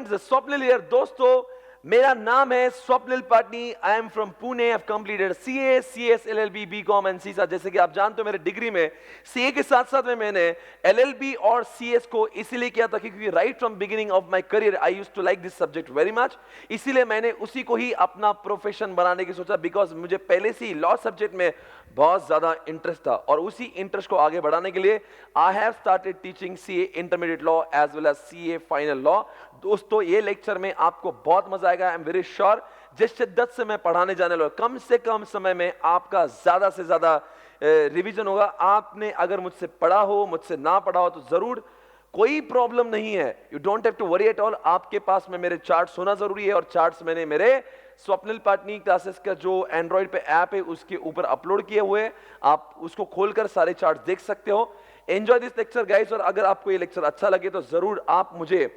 Friends, Swapnil here. दोस्तों, मेरा नाम है Swapnil Patni. I am from Pune. I completed CA, CS, LLB, BCom and CISA. जैसे कि आप जानते हो, मेरे डिग्री में सीए के साथ साथ में मैंने एलएलबी और सीएस को इसीलिए किया था क्योंकि right from beginning of my career I used to like this subject very much. इसीलिए मैंने उसी को ही अपना प्रोफेशन बनाने की सोचा, बिकॉज मुझे पहले से ही लॉ सब्जेक्ट में बहुत ज्यादा इंटरेस्ट था और उसी इंटरेस्ट को आगे बढ़ाने के लिए I have started teaching CA intermediate law as well as CA final law. दोस्तों, ये लेक्चर में आपको बहुत मजा आएगा। I am very sure. जिस शिद्दत से मैं पढ़ाने जाने वाला हूं, कम से कम समय में आपका ज्यादा से ज्यादा रिवीजन होगा। आपने अगर मुझसे पढ़ा हो, मुझसे ना पढ़ा हो, तो जरूर कोई प्रॉब्लम नहीं है। You don't have to worry at all. आपके पास में मेरे चार्ट्स होना जरूरी है और चार्ट्स मैंने मेरे स्वप्निल पाटनी क्लासेस का जो एंड्रॉइड पे ऐप है उसके ऊपर अपलोड किए हुए। आप उसको खोलकर सारे चार्ट्स देख सकते हो। Enjoy this lecture guys. और अगर आपको ये लेक्चर अच्छा लगे तो जरूर आप मुझे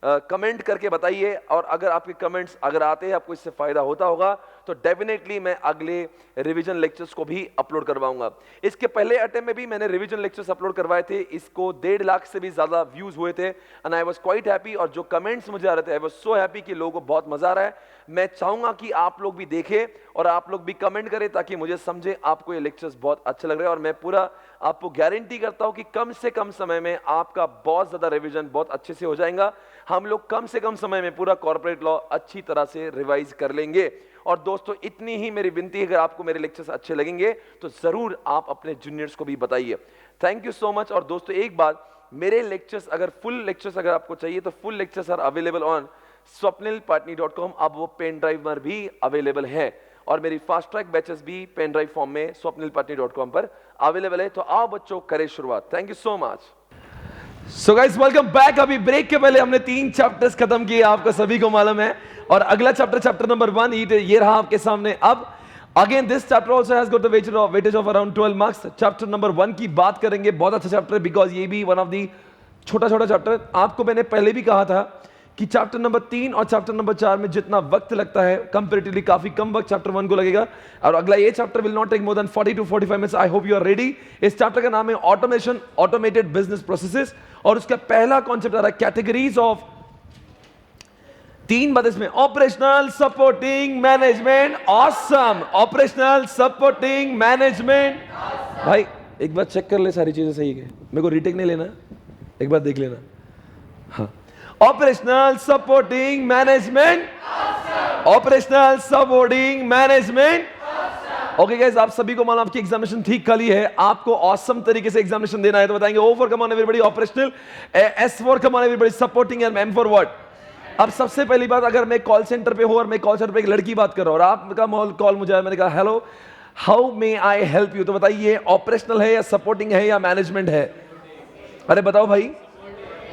कमेंट करके बताइए। और अगर आपके कमेंट्स अगर आते हैं, आपको इससे फायदा होता होगा, तो डेफिनेटली मैं अगले रिवीजन लेक्चर्स को भी अपलोड करवाऊंगा। इसके पहले अटेम्प्ट में भी मैंने रिवीजन लेक्चर्स अपलोड करवाए थे। इसको 1.5 लाख से भी ज्यादा व्यूज हुए थे and I was quite happy. और जो कमेंट्स मुझे आ रहे थे, आई वाज सो हैप्पी कि लोगों को बहुत मजा आ रहा है। मैं चाहूंगा कि आप लोग भी देखें और आप लोग भी कमेंट करें ताकि मुझे समझे आपको ये लेक्चर्स बहुत अच्छे लग रहे हैं। और मैं पूरा आपको गारंटी करता हूं कि कम से कम समय में आपका बहुत ज्यादा रिवीजन बहुत अच्छे से हो जाएगा। हम लोग कम से कम समय में पूरा कॉर्पोरेट लॉ अच्छी तरह से रिवाइज कर लेंगे। और दोस्तों, इतनी ही मेरी विनती है, अगर आपको मेरे लेक्चर्स अच्छे लगेंगे तो जरूर आप अपने जूनियर्स को भी बताइए। Thank you so much. और दोस्तों, एक बात, मेरे लेक्चर्स अगर फुल लेक्चर्स अगर आपको चाहिए तो full lectures are available on swapnilpatni.com। अब वो पेन ड्राइव पर भी अवेलेबल है और मेरी फास्ट ट्रैक बैचेस भी पेन ड्राइव फॉर्म में swapnilpatni.com पर अवेलेबल है। तो आओ बच्चों, करें शुरुआत। Thank you so much. So guys, welcome back. अभी ब्रेक के पहले हमने 3 चैप्टर्स खत्म किए, आपको सभी को मालूम है। और अगला चैप्टर नंबर 1 ये रहा आपके सामने। अब again this chapter also has got the weightage of around 12 marks. Chapter number 1 की बात करेंगे। बहुत अच्छा चैप्टर है बिकॉज ये भी वन ऑफ दी छोटा चैप्टर। आपको मैंने पहले भी कहा था कि चैप्टर नंबर 3 और चैप्टर नंबर 4 में जितना वक्त लगता है, कंपैरेटिवली काफी कम वक्त चैप्टर 1 को लगेगा। और अगला ये chapter will not take more than 40 to 45 minutes. I hope you are ready. इस चैप्टर का नाम है ऑटोमेशन, ऑटोमेटेड बिजनेस प्रोसेसेस। और उसका पहला कॉन्सेप्ट आ रहा है कैटेगरीज ऑफ 3 बात इसमें, operational, supporting, management. Awesome. Operational, supporting, management. भाई एक बार चेक कर ले सारी चीजें सही है। मेरे को रीटेक नहीं लेना, एक बार देख लेना। हाँ, operational, supporting, management. Operational, supporting, management. Okay guys, आप सभी को मालूम आपकी एग्जामिनेशन ठीक खाली है। आपको ऑसम तरीके से एग्जामिनेशन देना है तो बताएंगे O for come on everybody operational, S for come on everybody supporting and M for what। अब सबसे पहली बात, अगर मैं कॉल सेंटर पे हूं और मैं कॉल सेंटर पे एक लड़की बात कर रहा हूं और आपका कॉल मुझे आया, मैंने कहा hello how may I help you, तो बताइए ऑपरेशनल है या सपोर्टिंग है या मैनेजमेंट है? अरे बताओ भाई,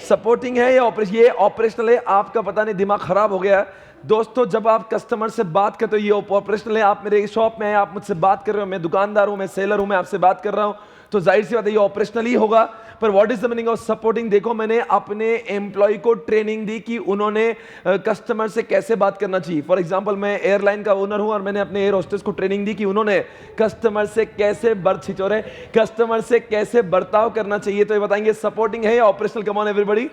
सपोर्टिंग है या ऑपरेशन? ये ऑपरेशनल है। आपका पता नहीं दिमाग खराब हो गया है। दोस्तों, जब आप कस्टमर से बात करते हो ये ऑपरेशनल है। आप मेरे शॉप में हैं, आप मुझसे बात कर रहे हो, मैं दुकानदार हूं, मैं सेलर हूं, मैं आपसे बात कर रहा हूं, तो जाहिर सी बात है ये ऑपरेशनल ही होगा। पर what is the meaning of supporting? देखो, मैंने अपने एम्प्लॉय को ट्रेनिंग दी कि उन्होंने कस्टमर से कैसे बात करना चाहिए। फॉर एग्जांपल, मैं एयरलाइन का ओनर हूं और मैंने अपने एयर होस्टेस को ट्रेनिंग दी कि उन्होंने कस्टमर से कैसे कस्टमर से कैसे बर्ताव करना चाहिए। तो ये बताएंगे सपोर्टिंग है या ऑपरेशनल? Come on everybody.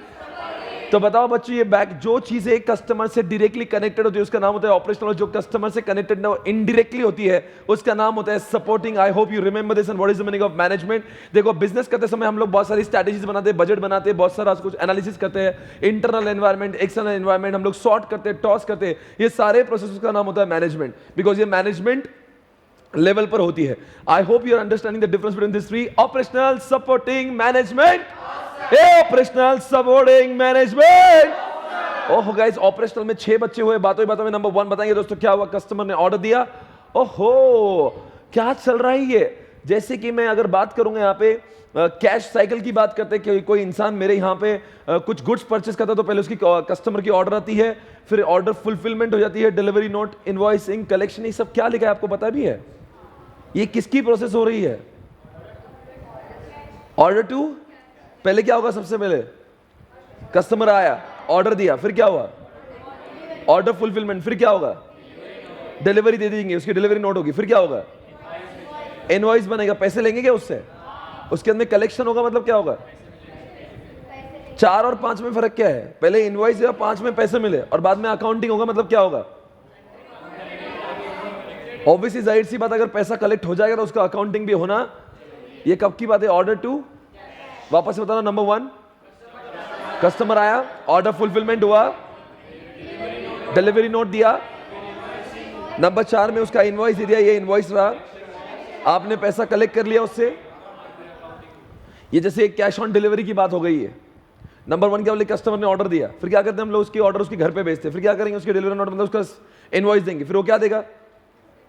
तो बताओ बच्चों, ये बैक जो चीजें कस्टमर से डायरेक्टली कनेक्टेड होती है उसका नाम होता है ऑपरेशनल, जो कस्टमर से कनेक्टेड ना इनडायरेक्टली होती है उसका नाम होता है supporting. I hope you remember this and what is the meaning of management. देखो, बिजनेस करते समय हम लोग बहुत सारी स्ट्रैटेजीज बनाते हैं, बजट बनाते हैं, बहुत सारा कुछ एनालिसिस करते हैं, इंटरनल एनवायरनमेंट, एक्सटर्नल एनवायरनमेंट, हम लोग सॉर्ट करते हैं, टॉस करते हैं। ये सारे प्रोसेस का नाम होता है मैनेजमेंट, बिकॉज ये मैनेजमेंट लेवल पर होती है। I hope you are understanding the difference between this three, operational, supporting, management. Operational, supporting, management. ओहो गाइस, ऑपरेशनल में 6 बच्चे हुए। बातों में नंबर 1 बताएंगे दोस्तों क्या हुआ। कस्टमर ने ऑर्डर दिया। ओहो, क्या चल रहा है ये? जैसे कि मैं अगर बात करूंगा यहाँ पे कैश साइकिल की बात करते हैं कि कोई इंसान मेरे यहाँ पे कुछ गुड्स परचेस करता है तो पहले उसकी कस्टमर की ऑर्डर आती है, फिर ऑर्डर फुलफिलमेंट हो जाती है, डिलीवरी नोट, इनवॉइसिंग, कलेक्शन, ये सब क्या लिखा है आपको पता भी है? ये किसकी प्रोसेस हो रही है? ऑर्डर टू पहले क्या होगा? सबसे पहले कस्टमर आया, ऑर्डर दिया, फिर क्या हुआ? ऑर्डर फुलफिलमेंट, फिर क्या होगा? डिलीवरी दे देंगे, उसकी डिलीवरी नोट होगी, फिर क्या होगा? इनवॉइस बनेगा, पैसे लेंगे क्या उससे? उसके अंदर कलेक्शन होगा, मतलब क्या होगा? 4 और 5 में फर्क क्या है? पहले इनवॉइस या 5 में पैसे मिले और बाद में अकाउंटिंग होगा, मतलब क्या होगा? ऑब्वियसली जाहिर सी बात, अगर पैसा कलेक्ट हो जाएगा तो उसका अकाउंटिंग भी होना। ये कब की बात है? ऑर्डर टू, वापस से बताना। नंबर 1 कस्टमर आया, ऑर्डर फुलफिलमेंट हुआ, डिलीवरी नोट दिया। नंबर 4 में उसका इनवॉइस दिया, ये इनवॉइस रहा, आपने पैसा कलेक्ट कर लिया उससे। ये जैसे एक कैश ऑन डिलीवरी की बात हो गई है। नंबर 1 क्या बोले? कस्टमर ने ऑर्डर दिया, फिर क्या करते हैं हम लोग? उसकी ऑर्डर उसके घर पे भेजते हैं, फिर क्या करेंगे? उसके डिलीवरी नोट मतलब उसका इनवॉइस देंगे, फिर वो क्या देगा?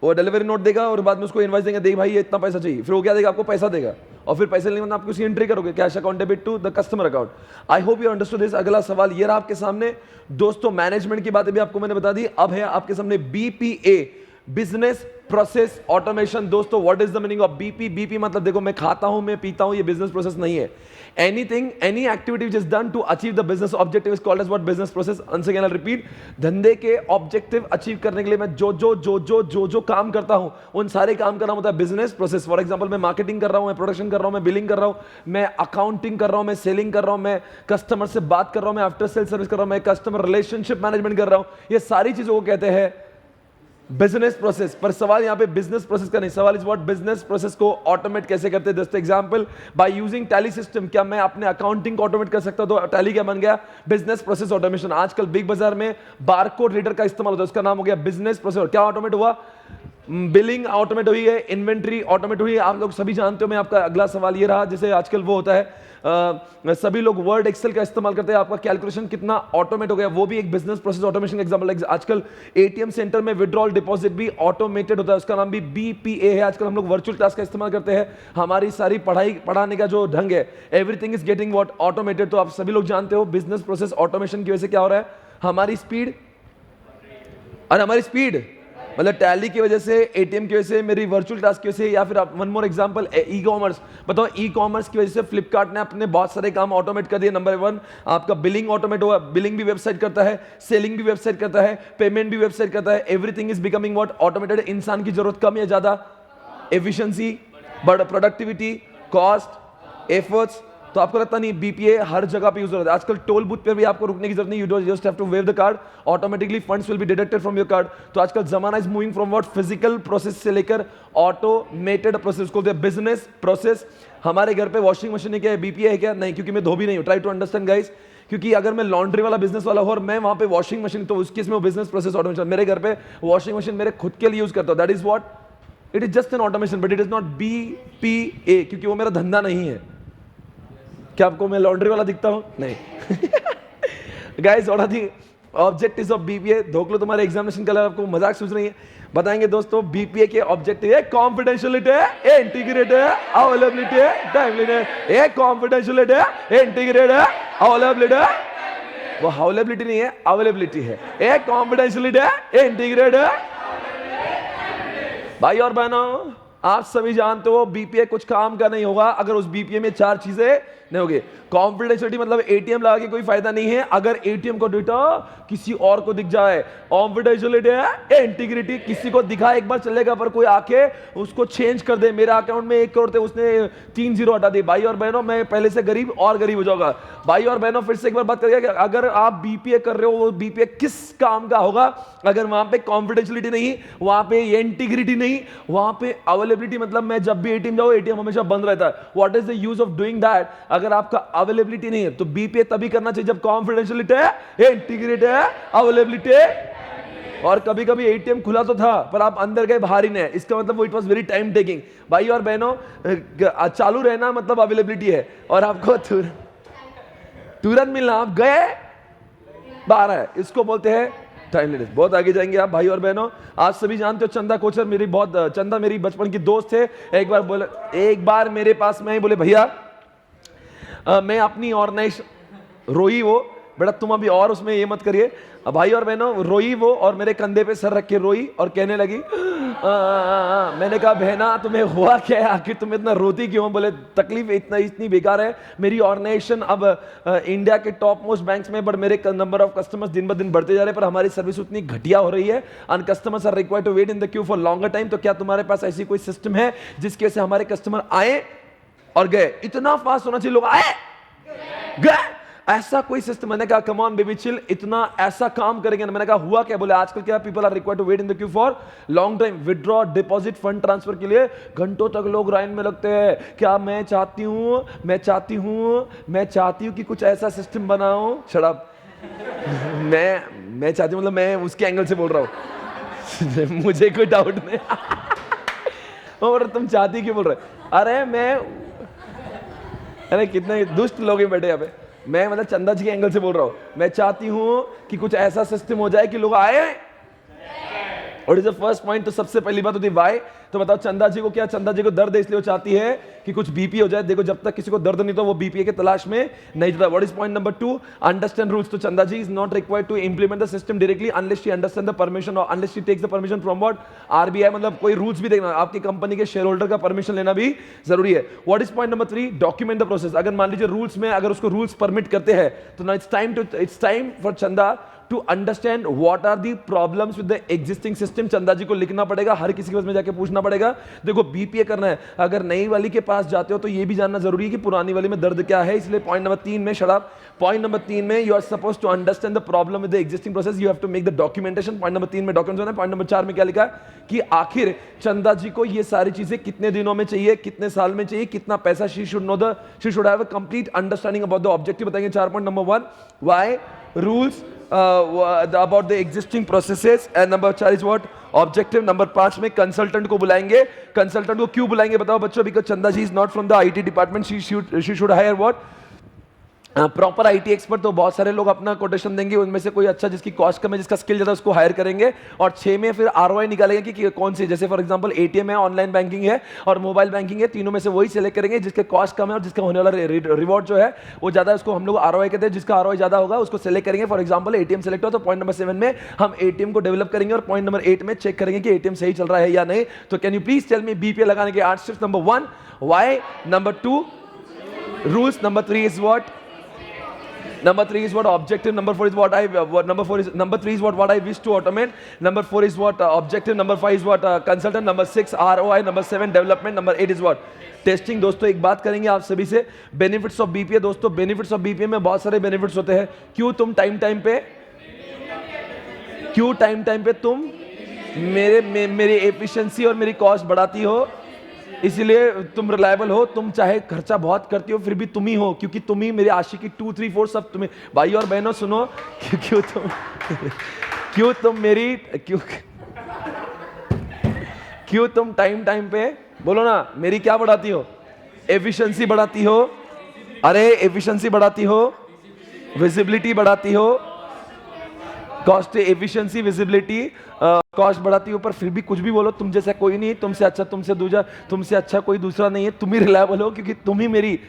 वो डिलीवरी नोट देगा और बाद में उसको इनवॉइस देंगे, देख भाई ये इतना पैसा चाहिए, फिर वो क्या देगा? आपको पैसा देगा, और फिर पैसे लेने में आप उसकी एंट्री करोगे, cash account debit to the customer account. I hope you understood this. अगला सवाल ये रहा आपके सामने दोस्तों, मैनेजमेंट की बातें भी आपको मैंने बता दी। अब है आपके सामने बीपीए, बिजनेस प्रोसेस ऑटोमेशन। दोस्तों what is the meaning of BP? BP मतलब देखो, मैं खाता हूं, मैं पीता हूं, ये बिजनेस प्रोसेस नहीं है। Anything, any activity which is done to achieve the business objective is called as what? Business process. Once again I repeat, धंधे के ऑब्जेक्टिव अचीव करने के लिए मैं जो काम करता हूं, उन सारे काम कर रहा हूं, होता है बिजनेस प्रोसेस। फॉर एग्जांपल, मैं मार्केटिंग कर रहा हूं, मैं प्रोडक्शन कर रहा हूं, मैं बिलिंग कर रहा हूं, मैं अकाउंटिंग कर रहा हूं, मैं सेलिंग कर रहा हूं, मैं कस्टमर से बात कर रहा हूं, मैं आफ्टर सेल सर्विस कर रहा हूं, मैं कस्टमर रिलेशनशिप मैनेजमेंट कर रहा हूं। ये सारी चीजों को कहते हैं बिजनेस प्रोसेस। पर सवाल यहां पे बिजनेस प्रोसेस का नहीं, सवाल इज व्हाट? बिजनेस प्रोसेस को ऑटोमेट कैसे करते हैं? दोस्तों example, by using tally system. क्या मैं अपने अकाउंटिंग को ऑटोमेट कर सकता हूं? तो टैली क्या बन गया? Business process automation. आजकल बिग बाजार में बारकोड रीडर का इस्तेमाल होता है, उसका नाम हो गया बिजनेस प्रोसेस। क्या ऑटोमेट हुआ? बिलिंग ऑटोमेट हुई है, इन्वेंट्री ऑटोमेट हुई है। आप लोग सभी जानते हो। मैं आपका अगला सवाल ये रहा, जैसे आजकल वो होता है सभी लोग वर्ड एक्सेल का इस्तेमाल करते हैं, आपका कैलकुलेशन कितना ऑटोमेट हो गया, वो भी एक बिजनेस प्रोसेस ऑटोमेशन का एग्जांपल। आजकल एटीएम सेंटर में विड्रॉल डिपॉजिट भी ऑटोमेटेड होता है, उसका नाम भी बीपीए है। आजकल हम लोग वर्चुअल क्लास का इस्तेमाल करते हैं, हमारी सारी पढ़ाई पढ़ाने का जो ढंग है, everything is getting what? Automated. तो आप सभी लोग जानते हो बिजनेस प्रोसेस ऑटोमेशन की वजह से क्या हो रहा है? हमारी स्पीड, और हमारी स्पीड मतलब टैली की वजह से, एटीएम की वजह से, मेरी वर्चुअल क्लास की वजह से, या फिर आप one more example, e commerce. बताओ, ई कॉमर्स की वजह से फ्लिपकार्ट ने अपने बहुत सारे काम ऑटोमेट कर दिए। नंबर 1 आपका बिलिंग ऑटोमेट हुआ, बिलिंग भी वेबसाइट करता है, सेलिंग भी वेबसाइट करता है, पेमेंट भी वेबसाइट करता है। Everything is becoming what? Automated. इंसान की जरूरत कम या ज्यादा? एफिशिएंसी, बड़ा प्रोडक्टिविटी, कॉस्ट, एफर्ट्स। तो आपको लगता नहीं बीपीए हर जगह पे यूज होता है? आजकल टोल बूथ पे भी आपको रुकने की जरूरत नहीं, you just have to wave the card, automatically funds will be deducted from your card. तो आजकल जमाना is moving from what? Physical process से लेकर ऑटोमेटेड प्रोसेस को बिजनेस प्रोसेस। हमारे घर पे वॉशिंग मशीन है क्या? बीपीए है क्या? नहीं, क्योंकि मैं धोबी नहीं हूं। ट्राई टू अंडरस्टैंड गाइस, क्योंकि अगर मैं लॉन्ड्री वाला बिजनेस वाला हूं और मैं वहां पे वॉशिंग मशीन, तो उस केस में वो बिजनेस प्रोसेस ऑटोमेशन। मेरे घर पे वॉशिंग मशीन मेरे खुद के लिए यूज करता हूं, that is what? It is just an automation, but it is not BPA, क्योंकि वो मेरा धंधा नहीं है। क्या आपको मैं लॉन्ड्री वाला दिखता हूं? नहीं। Guys, what are the objectives of BPA? धोख लो तुम्हारे एग्जामिनेशन का, आपको मजाक सूझ रही है। बताएंगे दोस्तों, बीपीए के ऑब्जेक्टिव है कॉन्फिडेंशियलिटी है, इंटीग्रेट है, अवेलेबिलिटी है, टाइमलीनेस है। कॉन्फिडेंशियलिटी है, इंटीग्रेट है, अवेलेबिलिटी है। वो अवेलेबिलिटी नहीं है, अवेलेबिलिटी है। कॉन्फिडेंशियलिटी है, इंटीग्रेट है। भाई और बहनों, आप सभी जानते हो बीपीए कुछ काम का नहीं होगा अगर उस बीपीए में 4 चीजें नहीं होगी। कॉन्फिडेंशियलिटी मतलब एटीएम लगा के कोई फायदा नहीं है अगर एटीएम को डेटा किसी और को दिख जाए। कॉन्फिडेंशियलिटी है, इंटीग्रिटी, किसी को दिखा एक बार चलेगा, पर कोई आके उसको चेंज कर दे। मेरा अकाउंट में 1 करोड़ थे, उसने 3 जीरो हटा दी। भाई और बहनों, मैं पहले से गरीब और गरीब हो जाऊंगा। भाई और बहनों, फिर से एक बार बात करिए, अगर आप बीपीए कर रहे हो, वो बीपीए किस काम का होगा अगर वहां पे कॉन्फिडेंशियलिटी नहीं, वहां पे इंटीग्रिटी नहीं, वहां पे अवेलेबिलिटी मतलब मैं जब भी एटीएम जाऊं, एटीएम हमेशा बंद रहता है। What is the use of doing that? अगर आपका अवेलेबिलिटी नहीं है तो बीपीए तभी करना चाहिए जब कॉन्फिडेंशियलिटी है, इंटीग्रिटी है, अवेलेबिलिटी है। और कभी कभी एटीएम खुला तो था पर आप अंदर गए बाहर ही नहीं, इसका मतलब वो it was very time taking. भाई और बहनों, चालू रहना मतलब अवेलेबिलिटी है, और आपको तुरंत मिलना, आप गए बाहर है, इसको बोलते हैं टाइमलीनेस। बहुत आगे जाएंगे आप भाई और बहनों। आप सभी जानते हो चंदा कोचर चंदा मेरी बचपन की दोस्त है। एक बार मेरे पास में बोले, भैया मैं अपनी ऑर्गेनाइजेशन, रोई वो, बेटा तुम अभी और उसमें ये मत करिए। भाई और बहनों, रोई वो और मेरे कंधे पे सर रख के रोई और कहने लगी मैंने कहा, बहना तुम्हें हुआ क्या है, आखिर तुम इतना रोती क्यों? बोले तकलीफ इतनी बेकार है, मेरी ऑर्गेनाइजेशन अब इंडिया के टॉप मोस्ट बैंक्स में, बट मेरे नंबर ऑफ कस्टमर्स दिन ब दिन बढ़ते जा रहे हैं, पर हमारी सर्विस उतनी घटिया हो रही है and customers are required to wait in the queue for longer time. तो क्या तुम्हारे पास ऐसी कोई सिस्टम है जिसके से हमारे कस्टमर आए और गए? इतना फास्ट होना चाहिए, लोग आए गए, ऐसा कोई सिस्टम। मैंने कहा कम ऑन बेबी चिल, इतना ऐसा काम करेंगे ना। मैंने कहा हुआ क्या? बोले आजकल क्या people are required to wait in the queue for long time, withdraw deposit fund transfer के लिए घंटों तक लोग लाइन में लगते हैं। क्या मैं चाहती हूं कि कुछ ऐसा सिस्टम बनाऊं। शराब मैं चाहती हूं, मतलब मैं उसके एंगल से बोल रहा हूं मुझे कोई डाउट नहीं और तुम चाहती क्यों बोल रहे? अरे कितने दुष्ट लोग हैं बैठे यहाँ पे। मैं मतलब चंदा जी के एंगल से बोल रहा हूं। मैं चाहती हूं कि कुछ ऐसा सिस्टम हो जाए कि लोग आए। और इज द फर्स्ट पॉइंट। तो सबसे पहली बात होती है वाई। तो बताओ चंदा जी को क्या? चंदा जी को दर्द है, इसलिए वो चाहती है कि कुछ बीपी हो जाए। देखो जब तक किसी को दर्द नहीं तो वो बीपीए के तलाश में नहीं जाता। What is point number 2? Understand rules. तो Chanda ji is not required to implement the system directly unless she understand the permission और unless she takes the permission from what? RBI. मतलब कोई रूल्स भी देखना, आपकी कंपनी के शेयर होल्डर का permission लेना भी जरूरी है। What is point number 3? Document the process. अगर मान लीजिए रूल्स में अगर उसको रूल्स परमिट करते हैं तो ना it's time for Chanda to understand what are the problems with the existing system. Chanda ji को लिखना पड़ेगा, हर किसी के पास में जाके पूछना पड़ेगा। देखो बीपीए करना है, अगर नई वाली के पास जाते हो तो ये भी जानना जरूरी है कि पुरानी वाली में दर्द क्या है। इसलिए पॉइंट नंबर 3 में शराब, पॉइंट नंबर 3 में you are suppose to understand the problem with the existing process, you have to make the documentation. Point number 3 में डॉक्यूमेंटेशन है। पॉइंट नंबर 4 में क्या लिखा है कि आखिर चंदा जी को ये सारी चीजें कितने दिनों में चाहिए, कितने साल में चाहिए, कितना पैसा। She should have a complete understanding about the objective. बताएंगे 4 point. Number 1 why rules about the existing processes and number 4 is what? Objective। Number 5 में कंसल्टेंट को बुलाएंगे। कंसल्टेंट को क्यों बुलाएंगे बताओ बच्चों? Because Chanda ji is not from the IT department, she should hire what? Proper IT expert. तो बहुत सारे लोग अपना कोटेशन देंगे, उनमें से कोई अच्छा जिसकी कॉस्ट कम है, जिसका स्किल ज्यादा, उसको हायर करेंगे। और 6 में फिर आरओआई निकालेंगे कि कौन सी, जैसे फॉर एग्जांपल एटीएम है, ऑनलाइन बैंकिंग है और मोबाइल बैंकिंग है, तीनों में से वही सिलेक्ट करेंगे जिसके कॉस्ट कम है और जिसका होने वाला रिवॉर्ड जो है वो ज्यादा है, उसको हम लोग आरओआई कहते हैं। जिसका आरओआई ज्यादा होगा उसको सिलेक्ट करेंगे। फॉर एग्जांपल एटीएम सिलेक्ट हो तो पॉइंट नंबर 7 में हम एटीएम को डेवलप करेंगे और पॉइंट नंबर 8 में चेक करेंगे कि एटीएम सही चल रहा है या नहीं। तो can you please tell me BPA लगाने के 8 steps? Number 1 why, number 2 rules, number 3 is what? Number 3 is what? Objective. Number 3 is what I wish to automate. Number 4 is what? Objective. Number 5 is what? Consultant. Number 6 ROI. Number 7 development. Number 8 is what? Testing. दोस्तों एक बात करेंगे आप सभी से, benefits of BPA. दोस्तों benefits of BPA में बहुत सारे बेनिफिट्स होते हैं। क्यों तुम टाइम टाइम पे तुम मेरी एफिशिएंसी और मेरी कॉस्ट बढ़ाती हो, इसलिए तुम रिलायबल हो। तुम चाहे खर्चा बहुत करती हो फिर भी तुम ही हो, क्योंकि तुम ही मेरे आशिकी 2 3 4 सब तुम्हें। भाई और बहनों सुनो, क्यों तुम टाइम पे बोलो ना मेरी क्या बढ़ाती हो? एफिशिएंसी बढ़ाती हो। अरे एफिशिएंसी बढ़ाती हो, विजिबिलिटी बढ़ाती हो, कॉस्ट, एफिशिएंसी, विजिबिलिटी, कॉस्ट बढ़ाती हो। पर फिर भी कुछ भी बोलो, तुम जैसा कोई नहीं, तुमसे अच्छा कोई दूसरा नहीं है। तुम ही रिलायबल हो क्योंकि तुम ही मेरी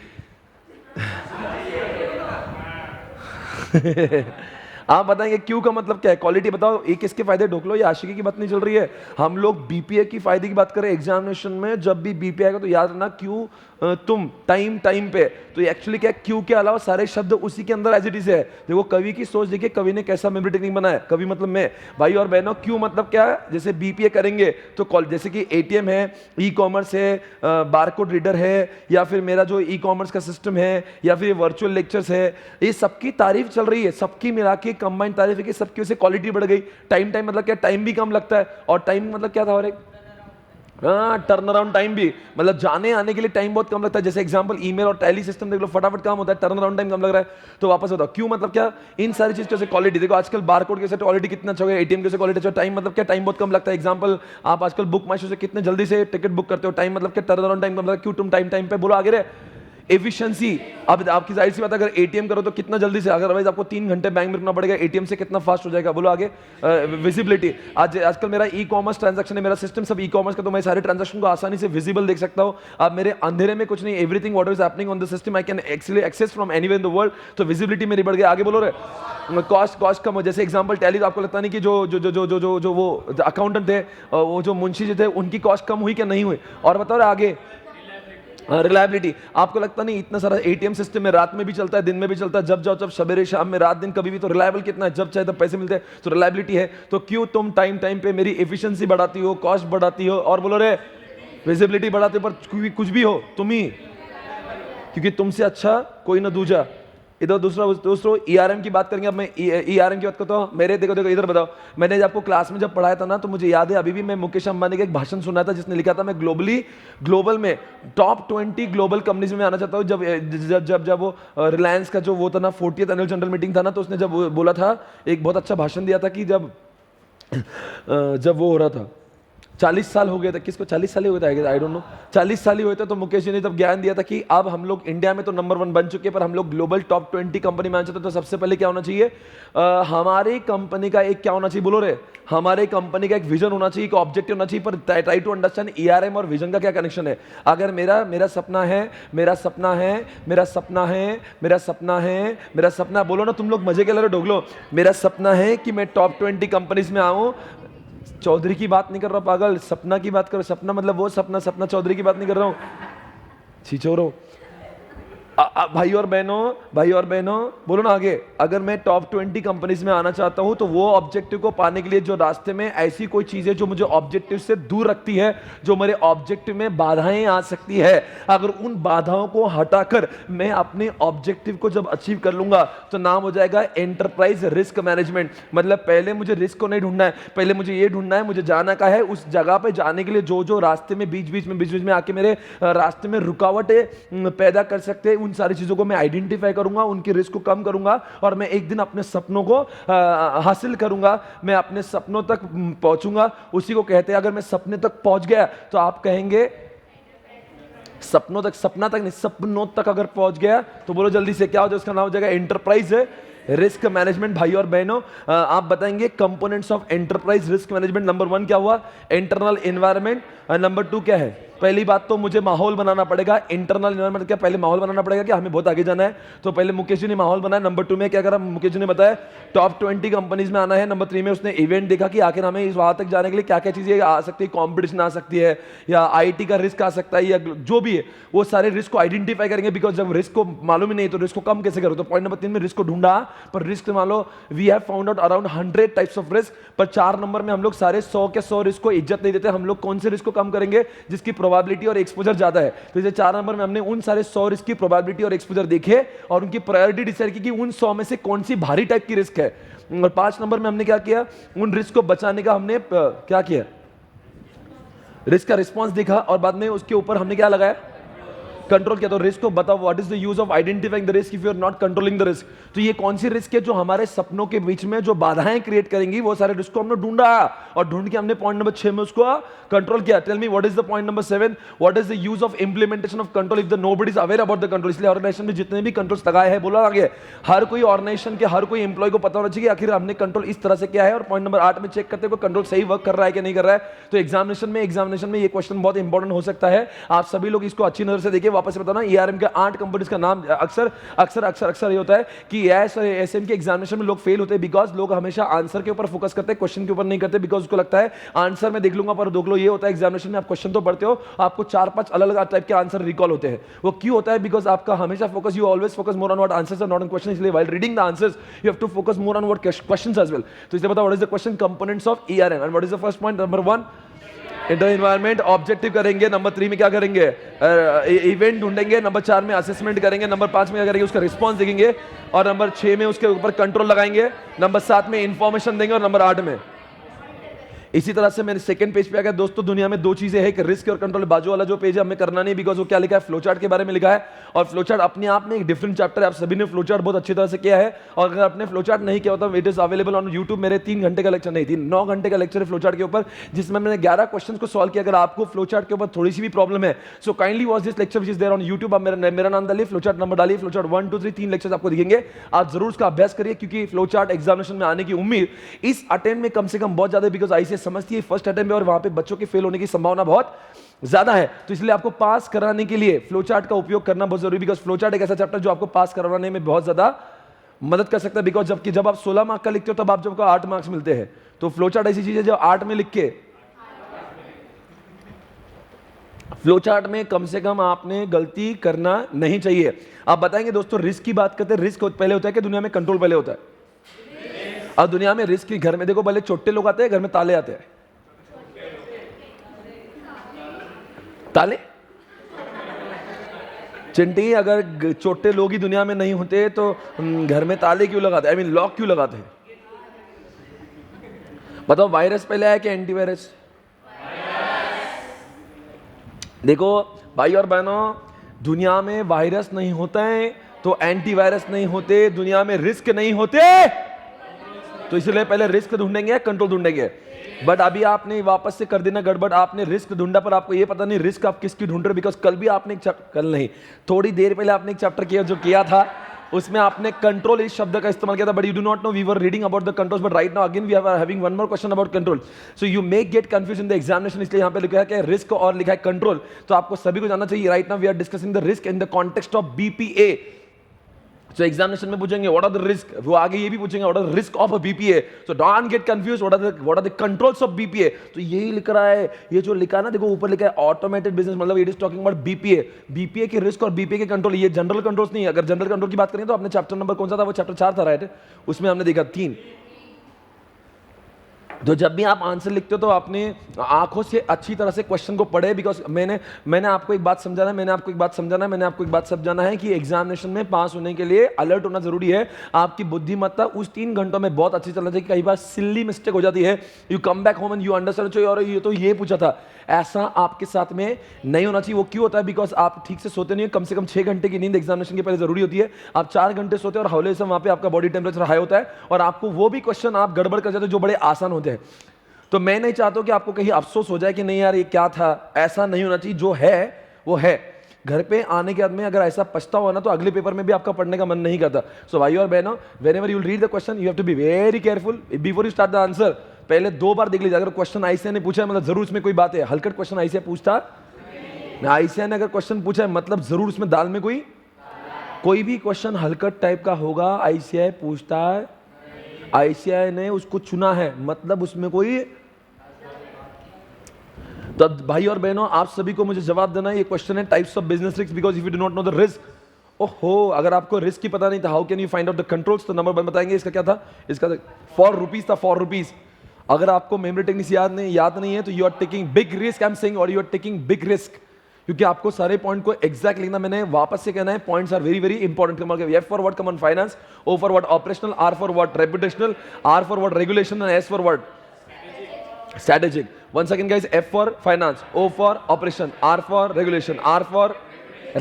आप बताएंगे क्यों का मतलब क्या है? क्वालिटी बताओ। एक इसके फायदे ढोक लो, ये आशिकी की बात नहीं चल रही है। हम लोग बीपीए की फायदे की बात करें। एग्जामिनेशन में जब भी बीपीए आएगा तो याद रखना क्यों तुम टाइम पे। तो एक्चुअली क्या, क्यों के अलावा सारे शब्द उसी के अंदर एज इट इज है। देखो कवि की सोच देखिए, कवि ने कैसा मेमोरी टेक्निक बनाया। कवि मतलब मैं। भाई और बहनों क्यों मतलब क्या है? जैसे बीपीए करेंगे तो जैसे कि एटीएम है, ई कॉमर्स है, बारकोड रीडर है, या फिर मेरा जो ई कॉमर्स का सिस्टम है, या फिर वर्चुअल लेक्चर्स है, ये सबकी तारीफ चल रही है। सबकी मिला के कंबाइंड तारीफ है कि सबकी उससे क्वालिटी बढ़ गई। टाइम मतलब क्या? टाइम भी कम लगता है। और टाइम मतलब क्या था? और एक टर्न अराउंड टाइम भी, मतलब जाने आने के लिए टाइम बहुत कम लगता है। जैसे एग्जांपल ईमेल और टैली सिस्टम देख लो, फटाफट काम होता है, टर्न अराउंड टाइम कम लग रहा है। तो वापस बताओ क्यों मतलब क्या? इन सारी चीज से क्वालिटी देखो। आजकल बारकोड के से क्वालिटी कितना अच्छा हो गया, एटीएम के से क्वालिटी अच्छा। टाइम मतलब क्या? टाइम बहुत कम लगता है। एग्जांपल आप आजकल बुक माई शो से कितने जल्दी से टिकट बुक करते हो। टाइम मतलब क्या? टर्न अराउंड टाइम कम लगता है। क्यों तुम टाइम पे बोलो आगे रहे। एफिशिएंसी, अब आपकी जाहिर सी बात, अगर एटीएम करो तो कितना जल्दी से, अदरवाइज आपको 3 घंटे बैंक में रुकना पड़ेगा, एटीएम से कितना फास्ट हो जाएगा, बोलो आगे। विजिबिलिटी, आजकल मेरा ई कॉमर्स ट्रांजैक्शन है, मेरा सिस्टम सब ई कॉमर्स का, तो मैं सारे ट्रांजैक्शन को आसानी से विजिबल देख सकता हूं। अब मेरे अंधेरे में कुछ नहीं, everything what is happening on the system I can actually access from anywhere in the world. तो विजिबिलिटी मेरी बढ़ गई। आगे बोलो रे। कॉस्ट कम हो, जैसे एग्जांपल टैली, तो आपको लगता नहीं कि जो वो अकाउंटेंट थे, वो जो मुंशी जी थे, उनकी कॉस्ट कम हुई क्या नहीं हुई? और बताओ रे आगे। रिलायबिलिटी, आपको लगता नहीं इतना सारा एटीएम सिस्टम में रात में भी चलता है, दिन में भी चलता है, जब जाओ जब, सवेरे शाम में, रात दिन कभी भी। तो रिलायबल कितना है? जब चाहे तब पैसे मिलते हैं, तो रिलायबिलिटी है। तो क्यों तुम टाइम पे मेरी एफिशिएंसी बढ़ाती हो, कॉस्ट बढ़ाती हो, और बोलो रे विजिबिलिटी बढ़ाते हो, पर कुछ भी हो तुम ही, क्योंकि तुमसे अच्छा कोई ना दूजा। इधर दूसरों ईआरएम की बात करेंगे। अब मैं ईआरएम की बात करता हूँ। मेरे देखो देखो इधर बताओ, मैंने जब आपको क्लास में जब पढ़ाया था ना, तो मुझे याद है अभी भी, मैं मुकेश अंबानी का एक भाषण सुना था जिसने लिखा था मैं ग्लोबल में टॉप 20 ग्लोबल कंपनीज में आना चाहता हूँ। जब वो रिलायंस का जो वो था ना 40th एनुअल जनरल मीटिंग था ना, तो उसने जब बोला था, एक बहुत अच्छा भाषण दिया था कि जब वो हो रहा था 40 साल हो गए थे, किसको 40 साल ही हुए थे, आई डोंट नो, 40 साल ही हुए थे, तो मुकेश जी ने तब ज्ञान दिया था कि अब हम लोग इंडिया में तो नंबर 1 बन चुके हैं, पर हम लोग ग्लोबल टॉप 20 कंपनी में आना चाहते, तो सबसे पहले क्या होना चाहिए, हमारी कंपनी का एक क्या होना चाहिए, बोलो रे, हमारे कंपनी का एक विजन होना चाहिए, एक ऑब्जेक्टिव होना चाहिए। पर ट्राई टू अंडरस्टैंड ईआरएम और विजन का क्या कनेक्शन है। अगर मेरा सपना है, मेरा सपना है, मेरा सपना है, मेरा सपना है, मेरा सपना, बोलो ना तुम लोग मजे के लिए ढोगलो, मेरा सपना है कि मैं टॉप 20 कंपनीज में आऊं। चौधरी की बात नहीं कर रहा पागल, सपना की बात करो। सपना मतलब वो सपना चौधरी की बात नहीं कर रहा हूं, छिछोरो। भाई और बहनों बोलो ना आगे। अगर मैं टॉप 20 कंपनीज में आना चाहता हूं, तो वो ऑब्जेक्टिव को पाने के लिए जो रास्ते में ऐसी कोई चीजें जो मुझे ऑब्जेक्टिव से दूर रखती है, जो मेरे ऑब्जेक्टिव में बाधाएं आ सकती है, अगर उन बाधाओं को हटाकर मैं अपने ऑब्जेक्टिव को जब अचीव कर लूंगा, तो नाम हो जाएगा एंटरप्राइज रिस्क मैनेजमेंट। मतलब पहले मुझे रिस्क को नहीं ढूंढना है, पहले मुझे ये ढूंढना है, मुझे जाना का है, उस जगह पे जाने के लिए जो रास्ते में बीच बीच में आके मेरे रास्ते में रुकावटें पैदा कर सकते हैं, उन सारी चीजों को मैं आइडेंटिफाई करूंगा, उनके रिस्क को कम करूंगा, और मैं एक दिन अपने सपनों को हासिल करूंगा, मैं अपने सपनों तक पहुंचूंगा। उसी को कहते हैं, अगर मैं सपने तक पहुंच गया, तो आप कहेंगे सपनों तक अगर पहुंच गया, तो बोलो जल्दी से, क्या हो जाए, उसका नाम हो जाएगा एंटरप्राइज रिस्क मैनेजमेंट। भाई और बहनों, आप बताएंगे components of enterprise risk management. Number 1 क्या हुआ, इंटरनल एनवायरनमेंट। नंबर 2 क्या है, पहली बात तो मुझे माहौल बनाना पड़ेगा। इंटरनल एनवायरनमेंट क्या, पहले माहौल बनाना पड़ेगा, क्या हमें बहुत आगे जाना है, तो पहले मुकेश जी ने माहौल बनाया। नंबर 2 में क्या करा, मुकेश जी ने बताया टॉप 20 कंपनीज में आना है। नंबर 3 में उसने इवेंट देखा कि आखिर हमें इस वहां तक जाने के लिए क्या क्या चीजें आ सकती है, कॉम्पिटिशन आ सकती है, या आईटी का रिस्क आ सकता है, या जो भी है, वो सारे रिस्क को आइडेंटिफाई करेंगे। बिकॉज जब रिस्क को मालूम ही नहीं तो रिस्क को कम कैसे करो। तो पॉइंट नंबर 3 में रिस्क को ढूंढा, पर रिस्क मान लो we have found out around 100 types of risk, पर 4 नंबर में हम लोग सारे 100 के 100 रिस्क को इज्जत नहीं देते। हम लोग कौन से रिस्क को कम करेंगे, जिसकी प्रोबेबिलिटी और एक्सपोजर ज्यादा है। तो इसे 4 नंबर में हमने उन सारे 100 रिस्क की प्रोबेबिलिटी और एक्सपोजर देखे, और उनकी प्रायोरिटी डिसाइड की कि उन 100 में से कौन सी भारी टाइप की रिस्क है। और 5 नंबर में हमने क्या किया, उन रिस्क को बचाने का हमने क्या किया, रिस्क का रिस्पॉन्स देखा, और बाद में उसके ऊपर हमने क्या लगाया, कंट्रोल किया। तो रिस्क को बताओ, what is the use of identifying the risk if you are not controlling the risk. तो ये कौन सी रिस्क है जो हमारे सपनों के बीच में जो बाधाएं क्रिएट करेंगी, वो सारे रिस्क को हमने ढूंढा, और ढूंढ के हमने पॉइंट नंबर 6 में उसको कंट्रोल किया। Tell me what is the point number 7, what is the use of implementation of control if the nobody is aware about the control. इसलिए ऑर्गेनाइजेशन में जितने भी कंट्रोल्स लगाए हैं, बोला आगे, हर कोई ऑर्गेनाइजेशन के हर कोई एम्प्लॉय को पता होना चाहिए आखिर हमने कंट्रोल इस तरह से किया है। और पॉइंट नंबर 8 में चेक करते हैं कंट्रोल सही वर्क कर रहा है कि नहीं कर रहा है। तो एग्जामिनेशन में ये क्वेश्चन बहुत इंपॉर्टेंट हो सकता है, आप सभी लोग इसको अच्छी नजर से देखिए। वापस से बताना, ईआरएम के 8 कंपनीज का नाम अक्सर ये होता है कि एसएम के एग्जामिनेशन में लोग फेल होते हैं, बिकॉज लोग हमेशा आंसर के ऊपर फोकस करते हैं, क्वेश्चन के ऊपर नहीं करते, बिकॉज उसको लगता है आंसर में देख लूंगा। पर दोगलो ये होता है, एग्जामिनेशन में आप क्वेश्चन तो पढ़ते हो, आपको 4-5 अलग-अलग टाइप के आंसर रिकॉल होते हैं। वो क्यों होता है, बिकॉज आपका हमेशा focus, you always focus more on what answers are not on question. इसलिए while reading the answers you have to focus more on what questions as well. तो इसलिए बताओ what is the question components of ERM, and what is the first point, number 1 inter environment, objective करेंगे। Number 3 में क्या करेंगे, event ढूंढेंगे। Number 4 में assessment करेंगे। नंबर 5 में क्या करेंगे, उसका रिस्पॉन्स देखेंगे। और नंबर 6 में उसके ऊपर कंट्रोल लगाएंगे। नंबर 7 में इंफॉर्मेशन देंगे। और नंबर 8 में इसी तरह से मेरे सेकंड पेज पे आ गया। दोस्तों दुनिया में 2 चीजें हैं, एक रिस्क और कंट्रोल। बाजू वाला जो पेज है हमें करना नहीं, बिकॉज वो क्या लिखा है, फ्लोचार्ट के बारे में लिखा है, और फ्लोचार्ट अपने आप में एक डिफरेंट चैप्टर है। आप सभी ने फ्लोचार्ट बहुत अच्छी तरह से किया है, और अगर आपने फ्लोचार्ट नहीं किया होता, it is available on YouTube. मेरे 3 घंटे का लेक्चर नहीं, 9 घंटे का लेक्चर है फ्लोचार्ट के ऊपर, जिसमें मैंने 11 क्वेश्चन को सॉल्व किया। अगर आपको फ्लोचार्ट के ऊपर थोड़ी सी भी प्रॉब्लम है, so kindly watch this lecture which is there on YouTube. आप मेरा नाम डालिए, फ्लोचार्ट नंबर डालिए, फ्लोचार्ट 1 2 3 लेक्चर्स आपको दिखेंगे। आप जरूर उसका अभ्यास करिए, क्योंकि फ्लोचार्ट एग्जामिनेशन में आने की उम्मीद इस अटेम्प्ट में कम से कम बहुत ज्यादा है, बिकॉज आईसीएस समझती है फर्स्ट अटेम्प्ट में, और वहां पे बच्चों के फेल होने की संभावना बहुत ज्यादा है। तो इसलिए आपको पास कराने के लिए फ्लोचार्ट का उपयोग करना बहुत जरूरी, बिकॉज फ्लोचार्ट एक ऐसा चैप्टर जो आपको पास कराने में बहुत ज्यादा मदद कर सकता है। बिकॉज जब आप 16 मार्क का लिखते हो, तब आप जब 8 मार्क्स मिलते हैं। तो फ्लोचार्ट ऐसी चीज है जो 8 में लिख के, फ्लोचार्ट में कम से कम आपने गलती करना नहीं चाहिए। आप बताएंगे दोस्तों, रिस्क की बात करते हैं, रिस्क पहले होता है कि दुनिया में कंट्रोल पहले होता है। अब दुनिया में रिस्क, घर में देखो, पहले छोटे लोग आते हैं, घर में ताले आते हैं, ताले चिंटी, अगर छोटे लोग ही दुनिया में नहीं होते तो घर में ताले क्यों लगाते, आई मीन लॉक क्यों लगाते हैं? बताओ, वायरस पहले आया कि एंटीवायरस? देखो भाई और बहनों, दुनिया में वायरस नहीं होता है तो एंटीवायरस नहीं होते, दुनिया में रिस्क नहीं होते, तो इसलिए पहले रिस्क ढूंढेंगे, कंट्रोल ढूंढेंगे। बट अभी आपने वापस से कर देना गड़बड़, आपने रिस्क ढूंढा पर आपको ये पता नहीं रिस्क आप किसकी ढूंढ रहे, बिकॉज कल भी आपने कल नहीं, थोड़ी देर पहले आपने एक चैप्टर किया जो किया था, उसमें आपने कंट्रोल इस शब्द का इस्तेमाल किया था, but you do not know we were reading about the controls, but right now again we are having one more question about control, so you may get confuse in the examination, इसलिए यहां पे लिखा है कि risk और लिखा है control, तो आपको सभी को जानना चाहिए। Right now we are discussing the risk in the context of BPA. So examination में पूछेंगे व्हाट आर द रिस्क, वो आगे ये भी पूछेंगे what are the risk of a BPA, so don't get confuse what are the controls of BPA. तो यही लिख रहा है, ये जो लिखा है ना, देखो ऊपर लिखा है ऑटोमेटेड बिजनेस, मतलब it is talking about BPA, BPA के रिस्क और बीपीए के कंट्रोल, ये जनरल कंट्रोल्स नहीं है। अगर जनरल कंट्रोल की बात करें तो आपने चैप्टर नंबर कौन सा था, वो चैप्टर 4 था, राइट? उसमें हमने देखा 3। तो जब भी आप आंसर लिखते हो तो आपने आंखों से अच्छी तरह से क्वेश्चन को पढ़े, बिकॉज मैंने आपको एक बात समझाना है, मैंने आपको एक बात समझाना है कि एग्जामिनेशन में पास होने के लिए अलर्ट होना जरूरी है। आपकी बुद्धिमत्ता उस 3 घंटों में बहुत अच्छी चलना चाहिए। कई बार सिल्ली मिस्टेक हो जाती है, you come back home and you understand, और ये तो ये पूछा था, ऐसा आपके साथ में नहीं होना चाहिए। वो क्यों होता है? बिकॉज आप ठीक से सोते नहीं है, कम से कम 6 घंटे की नींद एग्जामिनेशन के पहले जरूरी होती है। आप 4 घंटे सोते हैं और हौले से वहां पे आपका बॉडी टेम्परेचर हाई होता है और आपको वो भी क्वेश्चन आप गड़बड़ कर जाते हैं जो बड़े आसान होते हैं। तो मैं नहीं चाहता कि आपको कहीं अफसोस हो जाए कि नहीं यार ये क्या था, ऐसा नहीं होना चाहिए। जो है वो है। घर पे आने के बाद में अगर ऐसा पछतावा हो ना तो अगले पेपर में भी आपका पढ़ने का मन नहीं करता। सो भाई और बहनों, whenever you will read the question you have to be very careful before you start the answer. पहले 2 बार देख लीजिए, अगर क्वेश्चन आईसीआई ने पूछा है मतलब जरूर इसमें कोई बात है। हलकट क्वेश्चन आईसीआई पूछता नहीं, आईसीआई ने अगर क्वेश्चन पूछा है मतलब जरूर उसमें दाल में कोई भी क्वेश्चन हलकट टाइप का होगा, आईसीआई पूछता है, आईसीआई ने उसको चुना है मतलब उसमें कोई। तो भाई और बहनों, आप सभी को मुझे जवाब देना है। ये क्वेश्चन है types of business risk, because if you do not know the risk, ओहो, अगर आपको रिस्क की पता नहीं था, how can you find out the controls? तो नंबर 1 बताएंगे। इसका क्या था? इसका 4 रुपीज था, 4 रुपीज। अगर आपको मेमोरी टेक्निक्स याद नहीं है तो you are taking big risk, I am saying, और you are taking big risk, क्योंकि आपको सारे पॉइंट को एग्जैक्ट लिखना। मैंने वापस से कहना है, points are very very important. F for what? Common finance, O for what? Operational, R for what? Reputational, R for what? Regulation, and S for what? Strategic. Once again guys, F for finance, O for operation, R for regulation, R for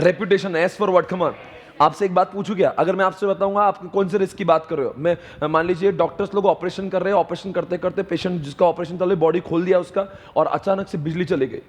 reputation, S for what? Come on. आपसे एक बात पूछू क्या? अगर मैं आपसे बताऊंगा आप कौन से रिस्क की बात कर रहे हो, मैं मान लीजिए डॉक्टर्स लोग ऑपरेशन कर रहे हैं, ऑपरेशन करते करते पेशेंट जिसका ऑपरेशन चल रहा है बॉडी खोल दिया उसका, और अचानक से बिजली चली गई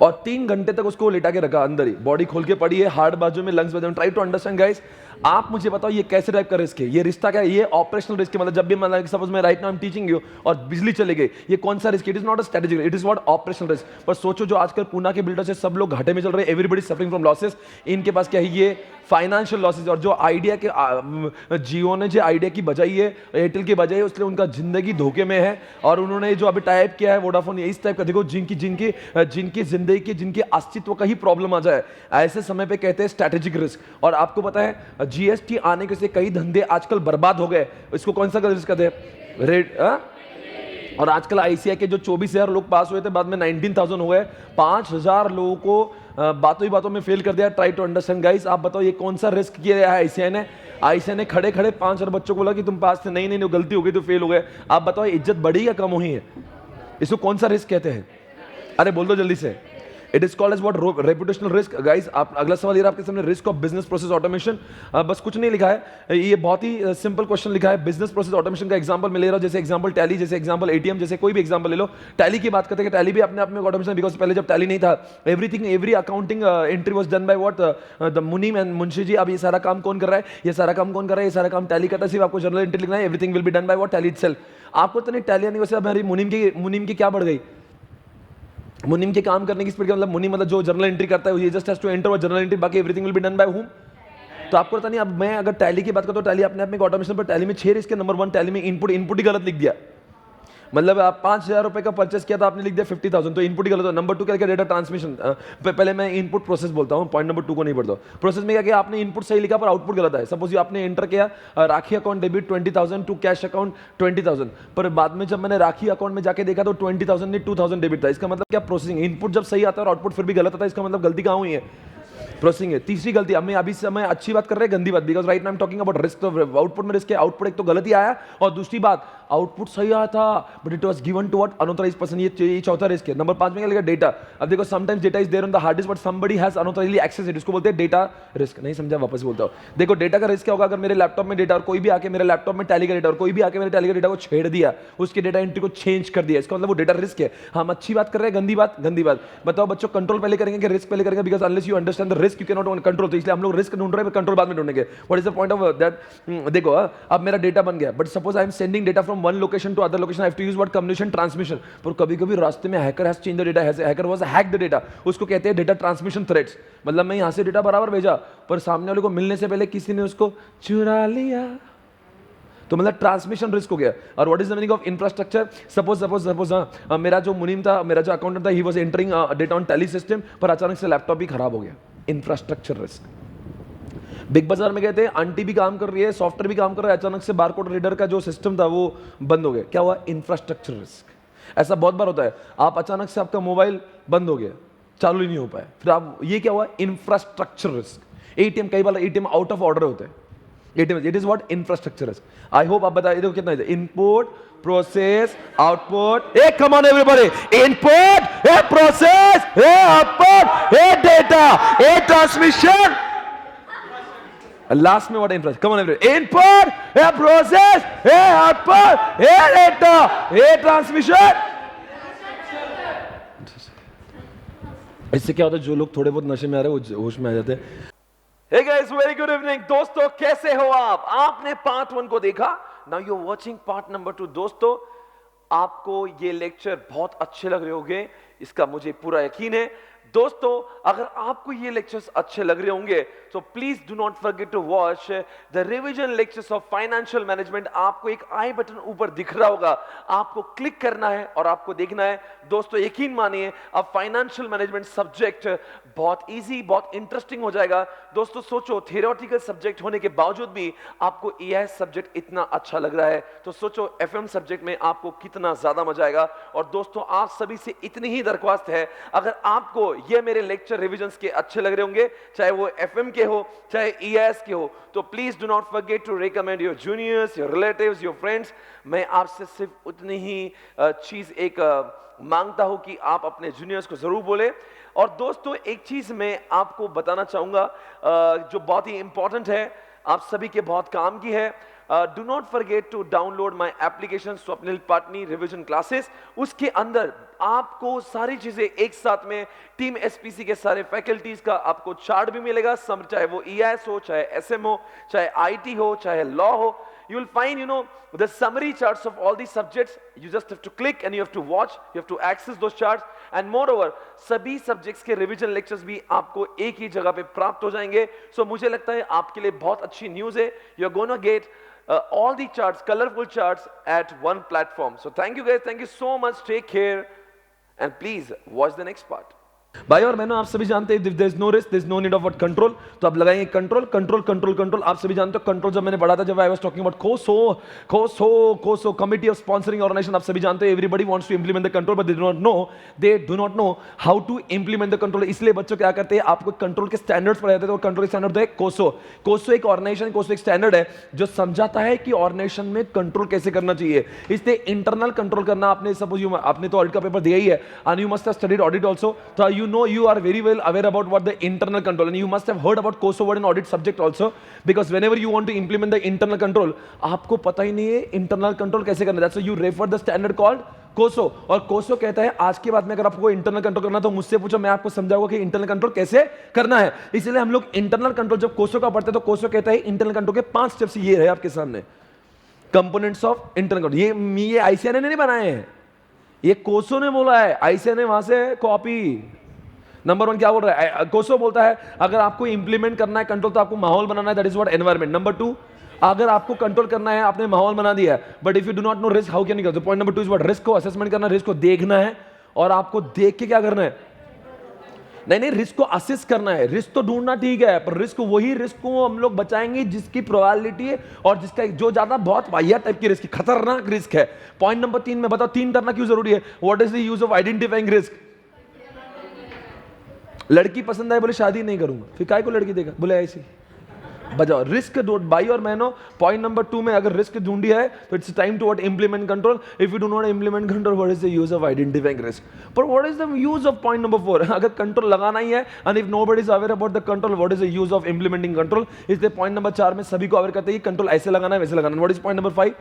और 3 घंटे तक उसको लेटा के रखा अंदर ही, बॉडी खोल के पड़ी है, हार्ट बाजू में, लंग्स बाजू में। Try to understand guys. आप मुझे बताओ ये कैसे टाइप का रिस्क है? ये रिश्ता क्या है? ये ऑपरेशनल रिस्क है। मतलब जब भी मतलब सपोज मैं right now I am teaching you और बिजली चले गई, ये कौन सा risk? It is not a strategic, it is what? Operational risk. पर सोचो जो आजकल पुणे के बिल्डर्स है सब लोग घाटे में चल रहे हैं, एवरीबॉडी सफरिंग फ्रॉम लॉसेस। इनके पास क्या है? ये फाइनेंशियल लॉसेस। और जो आइडिया के जियो ने जो आइडिया की बजाई है, एयरटेल की बजाई है, उसलिए उनका जिंदगी धोखे में है। और उन्होंने जो अभी टाइप किया है वोडाफोन, इस टाइप का देखो, जिनकी जिंदगी की, जिनके अस्तित्व का ही प्रॉब्लम आ जाए, ऐसे समय पे कहते हैं स्ट्रेटेजिक रिस्क। और आपको पता है जीएसटी आने के से कई धंधे आजकल बर्बाद हो गए। इसको कौन सा रिस्क कहते हैं? रेट। और आजकल आईसीआई के जो 24,000 लोग पास हुए थे, बाद में 19,000 हो गए। 5,000 लोगों को बातों ही बातों में फेल कर दिया। Try to understand guys. आप बताओ ये कौन सा रिस्क किया है आईसीआई ने? आईसीआई ने खड़े खड़े 5,000 बच्चों को बोला कि तुम पास थे, नहीं, गलती हो गई तो फेल हो गए। आप बताओ इज्जत बढ़ी या कम हुई है? इसको कौन सा रिस्क कहते हैं? अरे बोल दो जल्दी से। It is called as what? Reputational risk. Guys आप अगला सवाल ये आपके सामने, risk of business process automation. बस कुछ नहीं लिखा है, ये बहुत ही सिंपल क्वेश्चन लिखा है। बिजनेस प्रोसेस ऑटोमेशन का एग्जांपल मैं ले रहा हूं, जैसे एग्जांपल टैली, जैसे एग्जांपल एटीएम, जैसे कोई भी एग्जांपल ले लो। टैली की बात करते हैं, टैली भी अपने आप में ऑटोमेशन, बिकॉज पहले जब टैली नहीं था, every accounting entry was done by what? The मुनीम एंड मुंशी जी। अब ये सारा काम कौन कर रहा है? ये सारा काम टैली करता है। सिर्फ आपको जर्नल एंट्री लिखना है, everything will be done by what? Tally itself. आपको तो नहीं टैली आने वैसे हमारी मुनीम की क्या बढ़ गई? मुनीम के काम करने की स्पीड का मतलब, मुनीम मतलब जो जर्नल एंट्री करता है, ये जस्ट हैज टू एंटर और जर्नल एंट्री, बाकी everything will be done bye whom? तो आपको पता नहीं। अब मैं अगर टैली की बात करता हूं, टैली अपने आप में ऑटोमेशन, पर टैली में 6 रिस्क है। नंबर 1, टैली में इनपुट ही गलत लिख दिया। मतलब आप 5,000 रुपए का परचेस किया था, आपने लिख दिया 50,000, तो इनपुट ही गलत हो। नंबर 2 क्या किया? Data transmission. पहले मैं इनपुट प्रोसेस बोलता हूं, पॉइंट नंबर 2 को नहीं पढ़ता। प्रोसेस में क्या किया आपने? इनपुट सही लिखा पर आउटपुट गलत है। सपोज आपने एंटर किया Rakhi account debit 20,000 to cash account 20,000, पर बाद में जब मैंने राखी अकाउंट में जाके देखा तो 20,000 नहीं 2,000 डेबिट था। इसका मतलब क्या? प्रोसेसिंग। इनपुट जब सही आता है और आउटपुट फिर भी गलत आता है, इसका मतलब गलती कहां हुई है? प्रोसेसिंग है। तीसरी गलती, हमें अभी समय अच्छी बात कर रहे हैं गंदी बात, because right now I am talking about risk. तो आउटपुट में रिस्क है, आउटपुट एक तो गलती आया, और दूसरी बात आउटपुट सही आया था but it was given to what unauthorized person, ये चौथा रिस्क है। नंबर 5 में क्या लिखा, डेटा। अब देखो sometimes data is there on the hard disk but somebody has unauthorisedly access it, उसको बोलते हैं डेटा रिस्क। नहीं समझा, वापस बोलता हूं। देखो डेटा का रिस्क क्या होगा, अगर मेरे लैपटॉप में डेटा और कोई भी आके मेरे लैपटॉप में टैली का डेटा और कोई भी आके मेरे टैली का डेटा को छेड़ दिया, उसके डेटा एंट्री को चेंज कर दिया, इसका मतलब वो डेटा रिस्क है। हम अच्छी बात कर रहे हैं गंदी बात, गंदी बात। बताओ बच्चों, कंट्रोल पहले करेंगे कि रिस्क पहले करेंगे, because unless you understand the risk you can not control. तो इसलिए हम लोग रिस्क ढूंढ रहे हैं, कंट्रोल बाद में ढूंढेंगे। What is the point of that? देखो अब मेरा डेटा बन गया, but suppose I am sending data from one location to other location, I have to use what communication transmission. पर कभी-कभी रास्ते में hacker has change the data, hacker was hack the data, उसको कहते हैं डेटा ट्रांसमिशन थ्रेट्स। मतलब मैं यहां से डेटा बराबर भेजा पर सामने वाले को मिलने से पहले किसी ने उसको चुरा लिया, तो मतलब ट्रांसमिशन रिस्क हो गया। और what is the meaning of infrastructure? Suppose मेरा जो मुनीम था, मेरा जो अकाउंटेंट था, he was entering data on tally system, पर अचानक से लैपटॉप भी खराब हो गया। Infrastructure risk. बिग बाजार में कहते हैं आंटी भी काम कर रही है, सॉफ्टवेयर भी काम कर रहा है, अचानक से बारकोड रीडर का जो सिस्टम था वो बंद हो गया, क्या हुआ? Infrastructure risk. ऐसा बहुत बार होता है, आप अचानक से आपका मोबाइल बंद हो गया, चालू ही नहीं हो पाया, फिर आप, ये क्या हुआ? Infrastructure risk. एटीएम, कई बार एटीएम आउट ऑफ ऑर्डर होते हैं, ATM, it is what? Infrastructure risk. I hope आप बताइए देखो कितना है, input, process, output, a come on everybody, input, a process, a output, a data, a transmission, last में what? Infrastructure. Come on everybody, input, a process, a output, a data, a transmission. इससे क्या होता है, जो लोग थोड़े बहुत नशे में आ रहे हैं वो होश में आ जाते हैं। Hey guys, very good evening. दोस्तों कैसे हो आप? आपने पार्ट 1 को देखा, now you're watching part number 2। दोस्तों आपको ये लेक्चर बहुत अच्छे लग रहे होंगे, इसका मुझे पूरा यकीन है। दोस्तों अगर आपको ये लेक्चर्स अच्छे लग रहे होंगे तो please do not forget to watch the revision lectures of financial management. आपको एक आई बटन ऊपर दिख रहा होगा, आपको क्लिक करना है और आपको देखना है। दोस्तों यकीन मानिए अब फाइनेंशियल मैनेजमेंट सब्जेक्ट बहुत इजी, बहुत इंटरेस्टिंग हो जाएगा। दोस्तों सोचो, थियोरेटिकल सब्जेक्ट होने के बावजूद भी आपको ईआईएस सब्जेक्ट इतना अच्छा लग रहा है, तो सोचो एफएम सब्जेक्ट में आपको कितना ज्यादा मजा आएगा। और दोस्तों आप सभी से इतनी ही दरख्वास्त है, अगर आपको ये मेरे लेक्चर रिविजन्स के अच्छे लग रहे होंगे, चाहे वो एफएम के हो चाहे ईआईएस के हो, तो please do not forget to recommend your juniors, your relatives, your friends. मैं आपसे सिर्फ उतनी ही चीज एक मांगता हूं कि आप अपने जूनियर्स को जरूर बोले। और दोस्तों एक चीज मैं आपको बताना चाहूंगा जो बहुत ही इंपॉर्टेंट है, आप सभी के बहुत काम की है। Do not forget to download my application Swapnil Patni revision classes. उसके अंदर आपको सारी चीजें एक साथ में, टीम एसपीसी के सारे फैकल्टीज का आपको चार्ट भी मिलेगा, सब, चाहे वो ईआईएस हो, चाहे एसएम हो, चाहे आईटी हो, चाहे लॉ हो। You will find, the summary charts of all these subjects. You just have to click and you have to watch, you have to access those charts. And moreover, सभी subjects के revision lectures भी आपको एक ही जगह पे प्राप्त हो जाएंगे। So मुझे लगता है आपके लिए बहुत अच्छी न्यूज़ है। You're gonna get all the charts, colorful charts at one platform. So thank you guys, thank you so much. Take care and please watch the next part. भाई और बहनों आप सभी जानते हैं there is no risk, there is no need of what? Control. तो आप लगाएंगे कंट्रोल, कंट्रोल, कंट्रोल, कंट्रोल। आप सभी जानते हो कंट्रोल जब मैंने पढ़ा था, जब I was talking about COSO committee of sponsoring organization. आप सभी जानते हो everybody wants to implement the control but they do not know how to implement the control. इसलिए बच्चों क्या करते हैं, आपको कंट्रोल के स्टैंडर्ड्स पढ़ाए जाते हैं। तो कंट्रोल के स्टैंडर्ड है कोसो। कोसो एक ऑर्गेनाइजेशन, कोसो एक स्टैंडर्ड है जो समझाता है कि ऑर्गेनाइजेशन में कंट्रोल कैसे करना चाहिए। इसलिए इंटरनल कंट्रोल करना, आपने सपोज आपने तो ऑडिट का पेपर दिया ही है and you must have studied audit also, so you are very well aware about what the internal control, and you must have heard about COSO word in audit subject also, because whenever you want to implement the internal control, आपको पता ही नहीं है internal control कैसे करना है। That's why you refer the standard called कोसो। और कोसो कहता है आज के बाद में अगर आपको इंटरनल कंट्रोल करना तो मुझसे पूछो, मैं आपको समझाऊंगा कि इंटरनल कंट्रोल कैसे करना है। इसलिए हम लोग इंटरनल कंट्रोल जब कोसो का पढ़ते हैं तो कोसो कहता है इंटरनल कंट्रोल के 5 स्टेप्स ये है आपके सामने, कंपोनेंट्स ऑफ इंटरनल कंट्रोल। ये आईसीआईए ने नहीं बनाए हैं, ये कोसो ने बोला है, आईसीआईए ने वहां से कॉपी। नंबर 1 क्या बोल रहा है कोसो? बोलता है अगर आपको इंप्लीमेंट करना है कंट्रोल तो आपको माहौल बनाना है, that is what? Environment. Number 2, अगर आपको कंट्रोल करना है, आपने माहौल बना दिया है, but if you do not no risk how can you go? Point number 2 is what? Risk को असेसमेंट करना, रिस्क को देखना है, और आपको देख के क्या करना है? नहीं, रिस्क को असेस करना है। रिस्क तो ढूंढना ठीक है, पर रिस्क वही रिस्क को हम लोग बचाएंगे जिसकी प्रोबेबिलिटी है और जिसका जो ज्यादा बहुत वाहियात टाइप की रिस्क, खतरनाक रिस्क है। पॉइंट नंबर 3 में बताओ 3 करना क्यों जरूरी है? What is the use of identifying risk? लड़की पसंद आए, बोले शादी नहीं करूंगा, फिर काय को लड़की देगा, बोले ऐसी बजाओ। रिस्क भाई और बहनों, पॉइंट नंबर 2 में अगर रिस्क ढूंढी है तो it's time to what implement control. If you do not implement control, what is the use of identifying risk, पर what is the use of point number 4? अगर कंट्रोल लगाना ही है and if nobody is aware about the control, what is the use of implementing control? इसलिए point number 4 में सभी को aware करते हैं कंट्रोल ऐसे लगाना है, वैसे लगाना है। What is point number 5?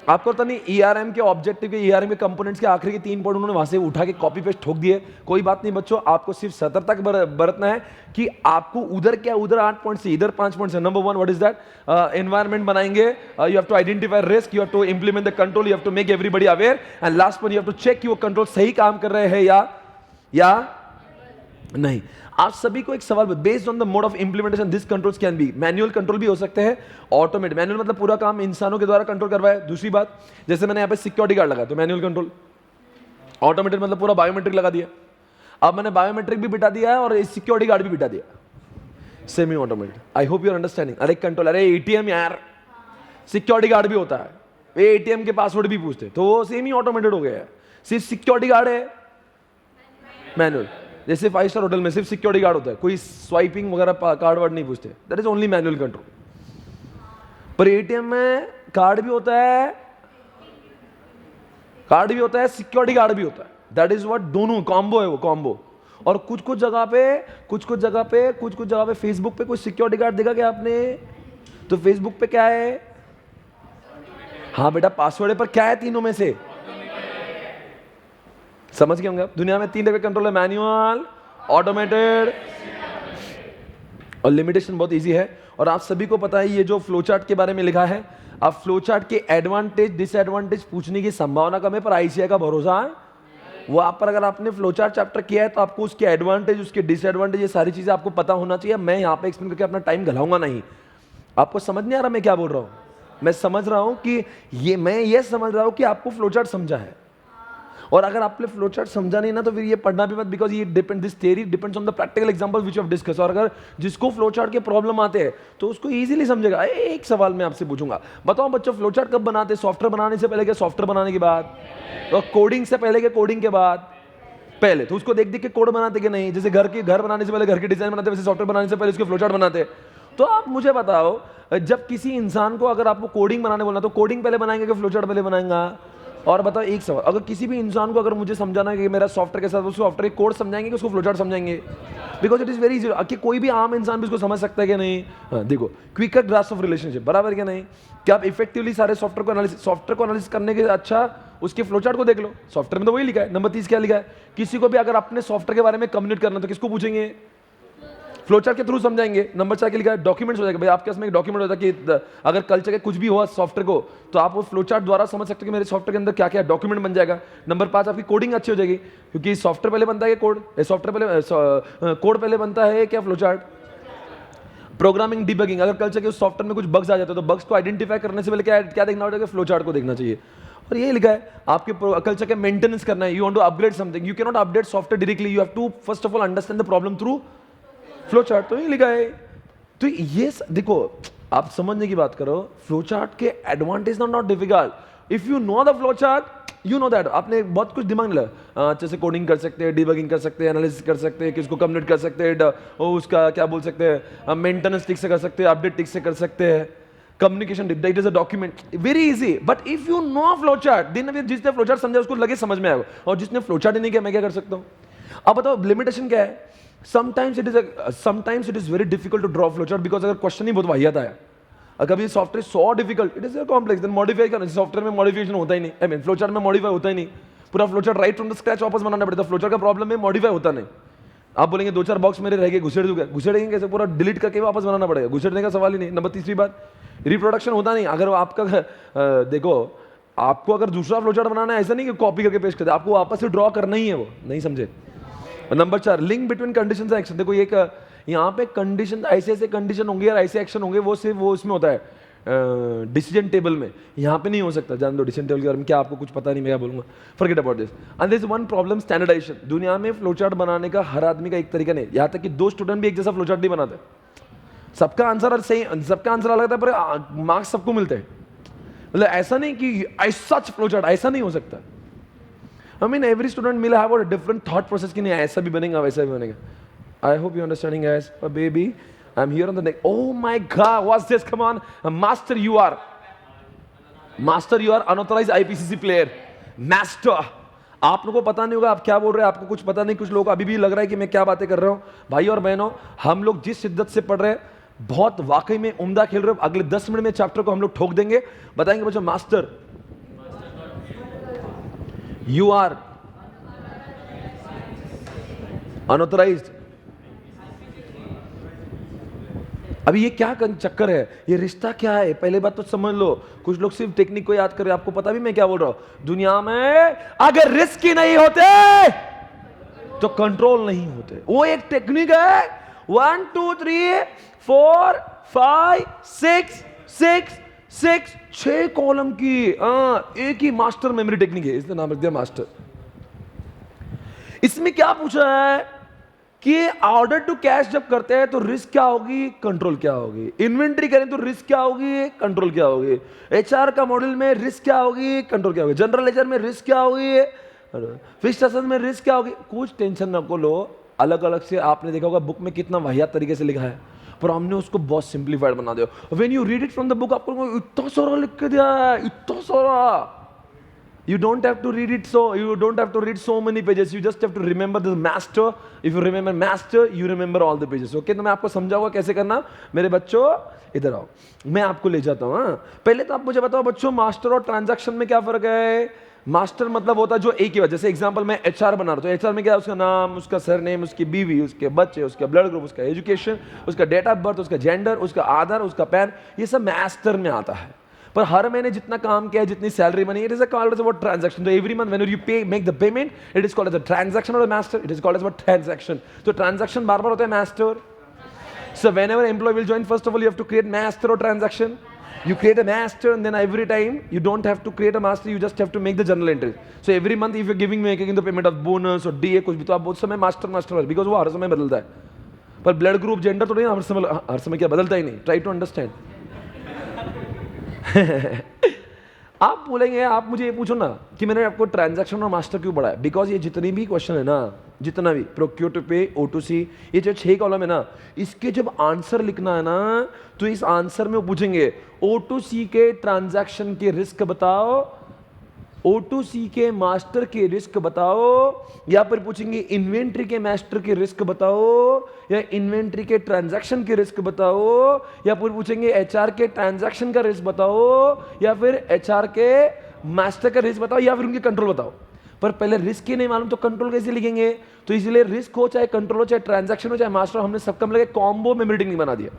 आपको पता नहीं ईआरएम के ऑब्जेक्टिव के, ईआरएम के कंपोनेंट्स के आखिरी के 3 पॉइंट उन्होंने वहां से उठा के कॉपी पेस्ट ठोक दिए। कोई बात नहीं बच्चों, आपको सिर्फ सतर्कता बरतना है कि आपको उधर क्या, उधर 8 पॉइंट से इधर 5 पॉइंट से। Number 1, what is that? Environment बनाएंगे, you have to identify risk, you have to implement the control, you have to make everybody aware, and last one you have to check कि वो control सही काम कर रहे हैं या नहीं। आप सभी को एक सवाल, based on the mode of implementation this controls can be manual control भी हो सकते हैं, ऑटोमेटिक। मैनुअल मतलब पूरा काम इंसानों के द्वारा कंट्रोल करवाया। दूसरी बात, जैसे मैंने यहाँ पे सिक्योरिटी गार्ड लगा तो मैनुअल कंट्रोल, ऑटोमेटिक मतलब पूरा बायोमेट्रिक लगा दिया। अब मैंने बायोमेट्रिक भी बिठा दिया है और सिक्योरिटी गार्ड भी बिठा दिया, semi automatic. I hope you are understanding. अरे कंट्रोल, अरे एटीएम यार, सिक्योरिटी गार्ड भी होता है, वे एटीएम के पासवर्ड भी पूछते, तो वो सेमी ऑटोमेटेड हो गया है। सिर्फ सिक्योरिटी गार्ड है मैनुअल, जैसे 5 स्टार होटल में सिर्फ सिक्योरिटी गार्ड होता है, कोई स्वाइपिंग वगैरह कार्ड वर्ड नहीं पूछते, that is only manual control. पर एटीएम में कार्ड भी होता है, सिक्योरिटी गार्ड भी होता है, दैट इज व्हाट, दोनों कॉम्बो है वो, कॉम्बो। और कुछ कुछ जगह पे फेसबुक पे कोई सिक्योरिटी गार्ड देखा क्या आपने? तो फेसबुक पे क्या है? हाँ बेटा पासवर्ड है, पर क्या है तीनों में से? समझ गए होंगे आप। दुनिया में 3 तरह के कंट्रोल है, मैनुअल, ऑटोमेटेड और लिमिटेशन बहुत इजी है। और आप सभी को पता है ये जो फ्लो चार्ट के बारे में लिखा है, अब फ्लो चार्ट के एडवांटेज डिसएडवांटेज पूछने की संभावना कम है, पर आईसीआई का भरोसा है वो आप पर। अगर आपने फ्लो चार्ट चैप्टर किया है तो आपको उसके एडवांटेज, उसके डिसएडवांटेज, ये सारी चीजें आपको पता होना चाहिए। मैं यहाँ पे एक्सप्लेन करके अपना टाइम गलाऊंगा नहीं। आपको समझ नहीं आ रहा मैं क्या बोल रहा हूं? मैं समझ रहा हूं कि मैं ये समझ रहा हूं कि आपको फ्लो चार्ट समझा है, और अगर आपने फ्लो चार्ट समझा नहीं ना तो फिर ये पढ़ना भी मत, बिकॉज ये depend, this theory depends on the practical example which we have discuss. और अगर जिसको फ्लो चार्ट के प्रॉब्लम आते हैं तो उसको इजीली समझेगा। एक सवाल मैं आपसे पूछूंगा, बताओ बच्चों फ्लो चार्ट कब बनाते हैं? सॉफ्टवेयर बनाने से पहले क्या सॉफ्टवेयर बनाने के बाद? और कोडिंग से पहले क्या कोडिंग के बाद? पहले। तो उसको देख देख के कोड बनाते कि नहीं? जैसे घर बनाने से पहले घर की डिजाइन बनाते, वैसे सॉफ्टवेयर बनाने से पहले उसके फ्लो चार्ट बनाते। तो आप मुझे बताओ, जब किसी इंसान को अगर आपको कोडिंग बनाने बोलना तो कोडिंग पहले बनाएंगे कि फ्लो चार्ट पहले बनाएंगा? और बताओ एक सवाल, अगर किसी भी इंसान को अगर मुझे समझाना है कि मेरा सॉफ्टवेयर के साथ उसको सॉफ्टवेयर कोड समझाएंगे कि उसको फ्लो चार्ट समझाएंगे? Because it is very easy, कि कोई भी आम इंसान भी उसको समझ सकता है कि नहीं? हाँ, देखो क्विकर ग्रास्प ऑफ रिलेशनशिप, बराबर क्या नहीं? क्या आप इफेक्टिवली सारे सॉफ्टवेयर को एनालिसिस करने के अच्छा उसके फ्लो चार्ट को देख लो, सॉफ्टवेयर में तो वही लिखा है। नंबर 30 क्या लिखा है? किसी को भी अगर अपने सॉफ्टवेयर के बारे में कम्युनिकेट करना तो किसको पूछेंगे? फ्लो चार्ट के थ्रू समझाएंगे। नंबर 4 के लिखा है डॉक्यूमेंट्स हो जाएगा, भाई आपके पास में एक डॉक्यूमेंट होता है कि अगर कल जगह कुछ भी हुआ सॉफ्टवेयर को तो आप वो फ्लो चार्ट द्वारा समझ सकते हो कि मेरे सॉफ्टवेयर के अंदर क्या क्या डॉक्यूमेंट बन जाएगा। नंबर 5 आपकी कोडिंग अच्छी हो जाएगी, क्योंकि सॉफ्टवेयर पहले बनता है कोड, सॉफ्टवेयर पहले कोड पहले बनता है क्या फ्लो चार्ट? प्रोग्रामिंग डिबगिंग, अगर कल जगह उस सॉफ्टवेयर में कुछ बग्स आ जाते हैं तो बग्स को आइडेंटिफाई करने से पहले क्या देखना होगा? फ्लो चार्ट को देखना चाहिए। और ये लिखा है आपके कल्चर के मेंटेनेंस करना है, you want to upgrade something, you can not update software directly, you have to first of all understand the problem through flow chart. तो ये लिखा है। तो ये देखो आप समझने की बात करो, फ्लो चार्ट के advantage not difficult. If you know the flow chart you know that, आपने बहुत कुछ दिमाग लगा, अच्छे से कोडिंग कर सकते हैं, डिबगिंग कर सकते हैं, एनालिसिस कर सकते हैं, किसको कम्युनिकेट कर सकते हैं, उसका क्या बोल सकते हैं, मेंटेनेंस ठीक से कर सकते हैं, अपडेट ठीक से कर सकते हैं, communication it is a document, very easy. But if you know flow chart, दिन जिसने फ्लो चार्ट समझा उसको लगे समझ में आएगा, और जिसने फ्लो चार्ट ही नहीं किया मैं क्या कर सकता हूँ? अब बताओ लिमिटेशन क्या है? Sometimes it is very difficult to draw flow chart, because अगर क्वेश्चन ही बहुत वाहियात आया, अगर कभी software so difficult, it is complex, then modify करना। सॉफ्टवेयर में मॉडिफिकेशन होता ही नहीं, आई मीन फ्लो चार्ट में मॉडिफाई होता ही नहीं, पूरा flow chart right from the scratch वापस बनाना पड़ता है। फ्लो चार्ट का प्रॉब्लम में मॉडिफाई होता नहीं। आप बोलेंगे 2-4 बॉक्स मेरे रह गए, घुसेड़ दूंगा, घुसेड़ेंगे कैसे? पूरा डिलीट करके वापस बनाना पड़ेगा, घुसेड़ने का सवाल ही नहीं। नंबर 3 बात, रिप्रोडक्शन होता नहीं। अगर आपका देखो आपको अगर दूसरा फ्लो चार्ट बनाना है, ऐसा नहीं कि कॉपी करके पेस्ट कर दे, आपको वापस से ड्रॉ करना ही है, वो नहीं समझे। Number 4 link between conditions and action. देखो एक यहाँ पे कंडीशन, ऐसे कंडीशन होंगे और ऐसे एक्शन होंगे, वो सिर्फ वो उसमें होता है डिसीजन टेबल में, यहाँ पे नहीं हो सकता। जान दो डिसीजन टेबल के बारे में क्या आपको कुछ पता नहीं, मैं क्या बोलूंगा, forget about this. And there is one problem, standardization. दुनिया में फ्लो चार्ट बनाने का हर आदमी का एक तरीका नहीं, यहाँ तक कि 2 स्टूडेंट भी एक जैसा फ्लो चार्ट नहीं बनाते, सबका आंसर सही, सबका आंसर अलग था, पर मार्क्स सबको मिलते हैं। मतलब ऐसा नहीं कि ऐसा फ्लो चार्ट, ऐसा नहीं हो सकता। I mean every student will have a different thought process कि नहीं ऐसा भी बनेगा वैसा भी बनेगा। I hope you're understanding, guys. Oh, baby, I'm here on the neck. Oh my God, what's this? Come on, master, you are unauthorized IPCC player. Master. आप लोगों को पता नहीं होगा आप क्या बोल रहे हैं, आपको कुछ पता नहीं, कुछ लोगों को अभी भी लग रहा है कि मैं क्या बातें कर रहा हूं. भाई और बहनों, हम लोग जिस शिद्दत से पढ़ रहे हैं, बहुत वाकई में उम्दा खेल रहे हो. अगले 10 मिनट में चैप्टर को हम लोग ठोक देंगे. बताएंगे बच्चों, मास्टर यू आर अनऑथराइज्ड. अभी ये क्या चक्कर है, ये रिश्ता क्या है, पहले बात तो समझ लो. कुछ लोग सिर्फ टेक्निक को याद कर रहे हैं, आपको पता भी मैं क्या बोल रहा हूं. दुनिया में अगर रिस्क ही नहीं होते तो कंट्रोल नहीं होते. वो एक टेक्निक है. 1 2 3 4 5 6 6 6 6 कॉलम की एक ही मास्टर मेमोरी टेक्निक है, इसका नाम रख दिया मास्टर. इसमें क्या पूछा है कि ऑर्डर टू कैश जब करते हैं तो रिस्क क्या होगी, कंट्रोल क्या होगी. इन्वेंट्री करें तो रिस्क क्या होगी, कंट्रोल क्या होगी. एचआर का मॉडल में रिस्क क्या होगी, कंट्रोल क्या होगी. जनरल लेजर में रिस्क क्या होगी, फिक्स्ड एसेट में रिस्क क्या होगी. कुछ टेंशन न को लो, अलग अलग से आपने देखा होगा बुक में कितना वाहियात तरीके से लिखा है, पर हमने उसको बहुत सिंप्लीफाइड बना दिया. When you read it from the book, आपको इतना सारा लिख के दिया है, इतना सारा. You don't have to read it, so you don't have to read so many pages. You just have to remember the master. If you remember master, you remember all the pages. Okay? तो मैं आपको समझाऊंगा कैसे करना. मेरे बच्चों इधर आओ, मैं आपको ले जाता हूँ. पहले तो आप मुझे बताओ बच्चों, मास्टर और ट्रांजैक्शन में क्या फर्क है. मास्टर मतलब होता है जो एक ही बात. जैसे एग्जांपल मैं एचआर बना रहा हूँ, तो एचआर में क्या है, उसका नाम, उसका सरनेम, उसकी बीवी, उसके बच्चे, उसका ब्लड ग्रुप, उसका एजुकेशन, उसका डेट ऑफ बर्थ, उसका जेंडर, उसका आधार, उसका पैन, ये सब मास्टर में आता है. पर हर महीने जितना काम किया है, जितनी सैलरी बनी, it is called as what transaction. तो every month when you pay make the payment, it is called as a transaction और master. It is called as what transaction. तो ट्रांजैक्शन बार बार होता है master. So whenever employee will join, first of all you have to create master और transaction. You create a master and then every time you don't have to create a master, you just have to make the journal entry. So every month if you're making the payment of bonus or DA कुछ भी, तो आप बहुत समय master because वो हर समय बदलता है. पर ब्लड ग्रुप जेंडर तो नहीं हर समय क्या बदलता ही नहीं. Try to understand. आप बोलेंगे, आप मुझे ये पूछो ना कि मैंने आपको ट्रांजैक्शन और मास्टर क्यों पढ़ाया. बिकॉज ये जितनी भी क्वेश्चन है ना, जितना भी प्रोक्योर टू पे, ओ टू सी, ये जो 6 कॉलम है ना, इसके जब आंसर लिखना है ना, तो इस आंसर में वो पूछेंगे ओ टू सी के ट्रांजैक्शन के रिस्क बताओ, ओ टू सी के मास्टर के रिस्क बताओ, या फिर पूछेंगे इन्वेंट्री के मास्टर के रिस्क बताओ, या इन्वेंट्री के ट्रांजैक्शन के रिस्क बताओ, या फिर पूछेंगे एचआर के ट्रांजैक्शन का रिस्क बताओ, या फिर एचआर के मास्टर का रिस्क बताओ, या फिर उनके कंट्रोल बताओ. पर पहले रिस्क ही नहीं मालूम तो कंट्रोल कैसे लिखेंगे. तो इसलिए रिस्क हो, चाहे कंट्रोल हो, चाहे ट्रांजैक्शन हो, चाहे मास्टर, हमने सबका मिलकर कॉम्बो मेमोरी टेक्निक बना दिया.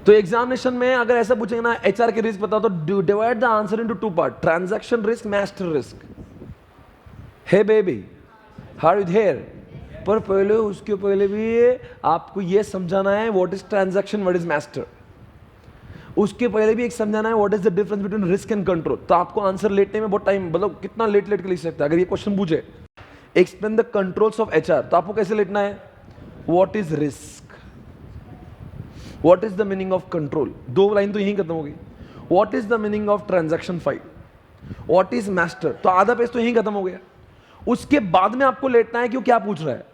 तो एग्जामिनेशन में अगर ऐसा पूछेंगे ना, एचआर के रिस्क बताओ, तो divide the answer into 2 part, transaction risk, master risk. Hey baby, how are you there. पर पहले उसके पहले भी आपको ये समझाना है what is transaction, what is master. उसके पहले भी एक समझाना है what is the difference between risk and control. तो आपको आंसर लेटने में बहुत टाइम, मतलब कितना लेट के लिख सकता है. अगर ये क्वेश्चन पूछे explain the controls of HR, तो आपको कैसे लिखना है, what is risk, what is the meaning of control. 2 line तो यही खत्म होगी. What is the meaning of transaction file, what is master, तो आधा पेज तो यही खत्म हो गया. उसके बाद में आपको लेटना है कि वो क्या पूछ रहा है.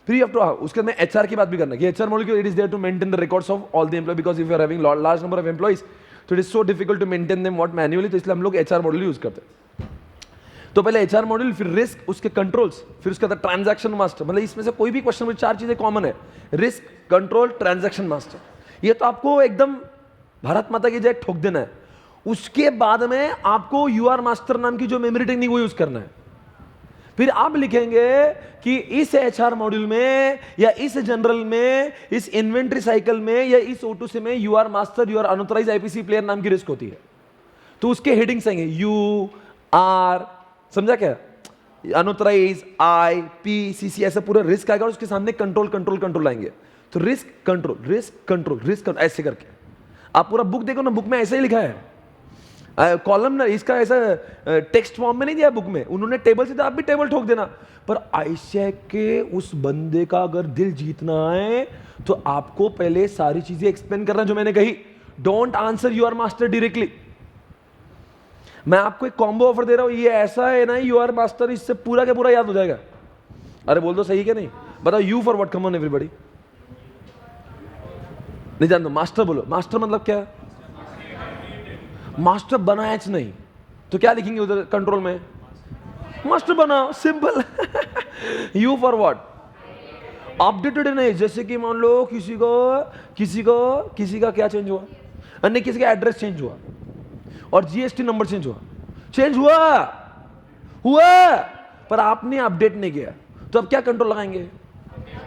फिर यू हैव टू, उसके बाद एचआर की बात भी करना है कि HR module it is there to maintain the records of all the employee, because if you are having large number of employees, तो it is so difficult to maintain them what manually. तो इसलिए हम लोग HR module use करते हैं. तो पहले HR module, फिर रिस्क, उसके कंट्रोल्स, फिर उसके बाद ट्रांजैक्शन मास्टर. मतलब इसमें से कोई भी क्वेश्चन में 4 चीजें कॉमन है, रिस्क, कंट्रोल, ट्रांजैक्शन, मास्टर. ये तो आपको एकदम भारत माता की जय ठोक देना है. उसके बाद में आपको यूआर मास्टर नाम की जो मेमोरी टेक्निक वो यूज करना है. फिर आप लिखेंगे कि इस एचआर मॉड्यूल में, या इस जनरल में, इस इन्वेंट्री साइकिल में, या इस O2C में your master, your unauthorized IPC player नाम की रिस्क होती है. तो उसके हेडिंग्स आएंगे यू आर, समझा क्या, अनऑथराइज्ड, आई पी सी सी, ऐसा पूरा रिस्क आएगा और उसके सामने कंट्रोल कंट्रोल कंट्रोल आएंगे. तो risk control, risk control, risk control, ऐसे करके आप पूरा बुक देखो ना, बुक में ऐसे ही लिखा है. कॉलम ना इसका ऐसा टेक्स्ट फॉर्म में नहीं दिया बुक में, उन्होंने टेबल से, आप भी टेबल ठोक देना. पर ऐसे के उस बंदे का अगर दिल जीतना है तो आपको पहले सारी चीजें एक्सप्लेन करना जो मैंने कही. Don't answer your master directly. मैं आपको एक कॉम्बो ऑफर दे रहा हूं, ये ऐसा है ना यूआर मास्टर, इससे पूरा का पूरा याद हो जाएगा. अरे बोल दो सही क्या नहीं. बताओ you for what, come on everybody. नहीं जानते, मास्टर बोलो। मास्टर मतलब क्या? मास्टर बनाया नहीं तो क्या लिखेंगे उधर कंट्रोल में? मास्टर बनाओ, simple. You for what? Updated नहीं। जैसे कि मान लो किसी का क्या चेंज हुआ, अन्य किसी का एड्रेस चेंज हुआ और जीएसटी नंबर चेंज हुआ पर आपने अपडेट नहीं किया, तो अब क्या कंट्रोल लगाएंगे?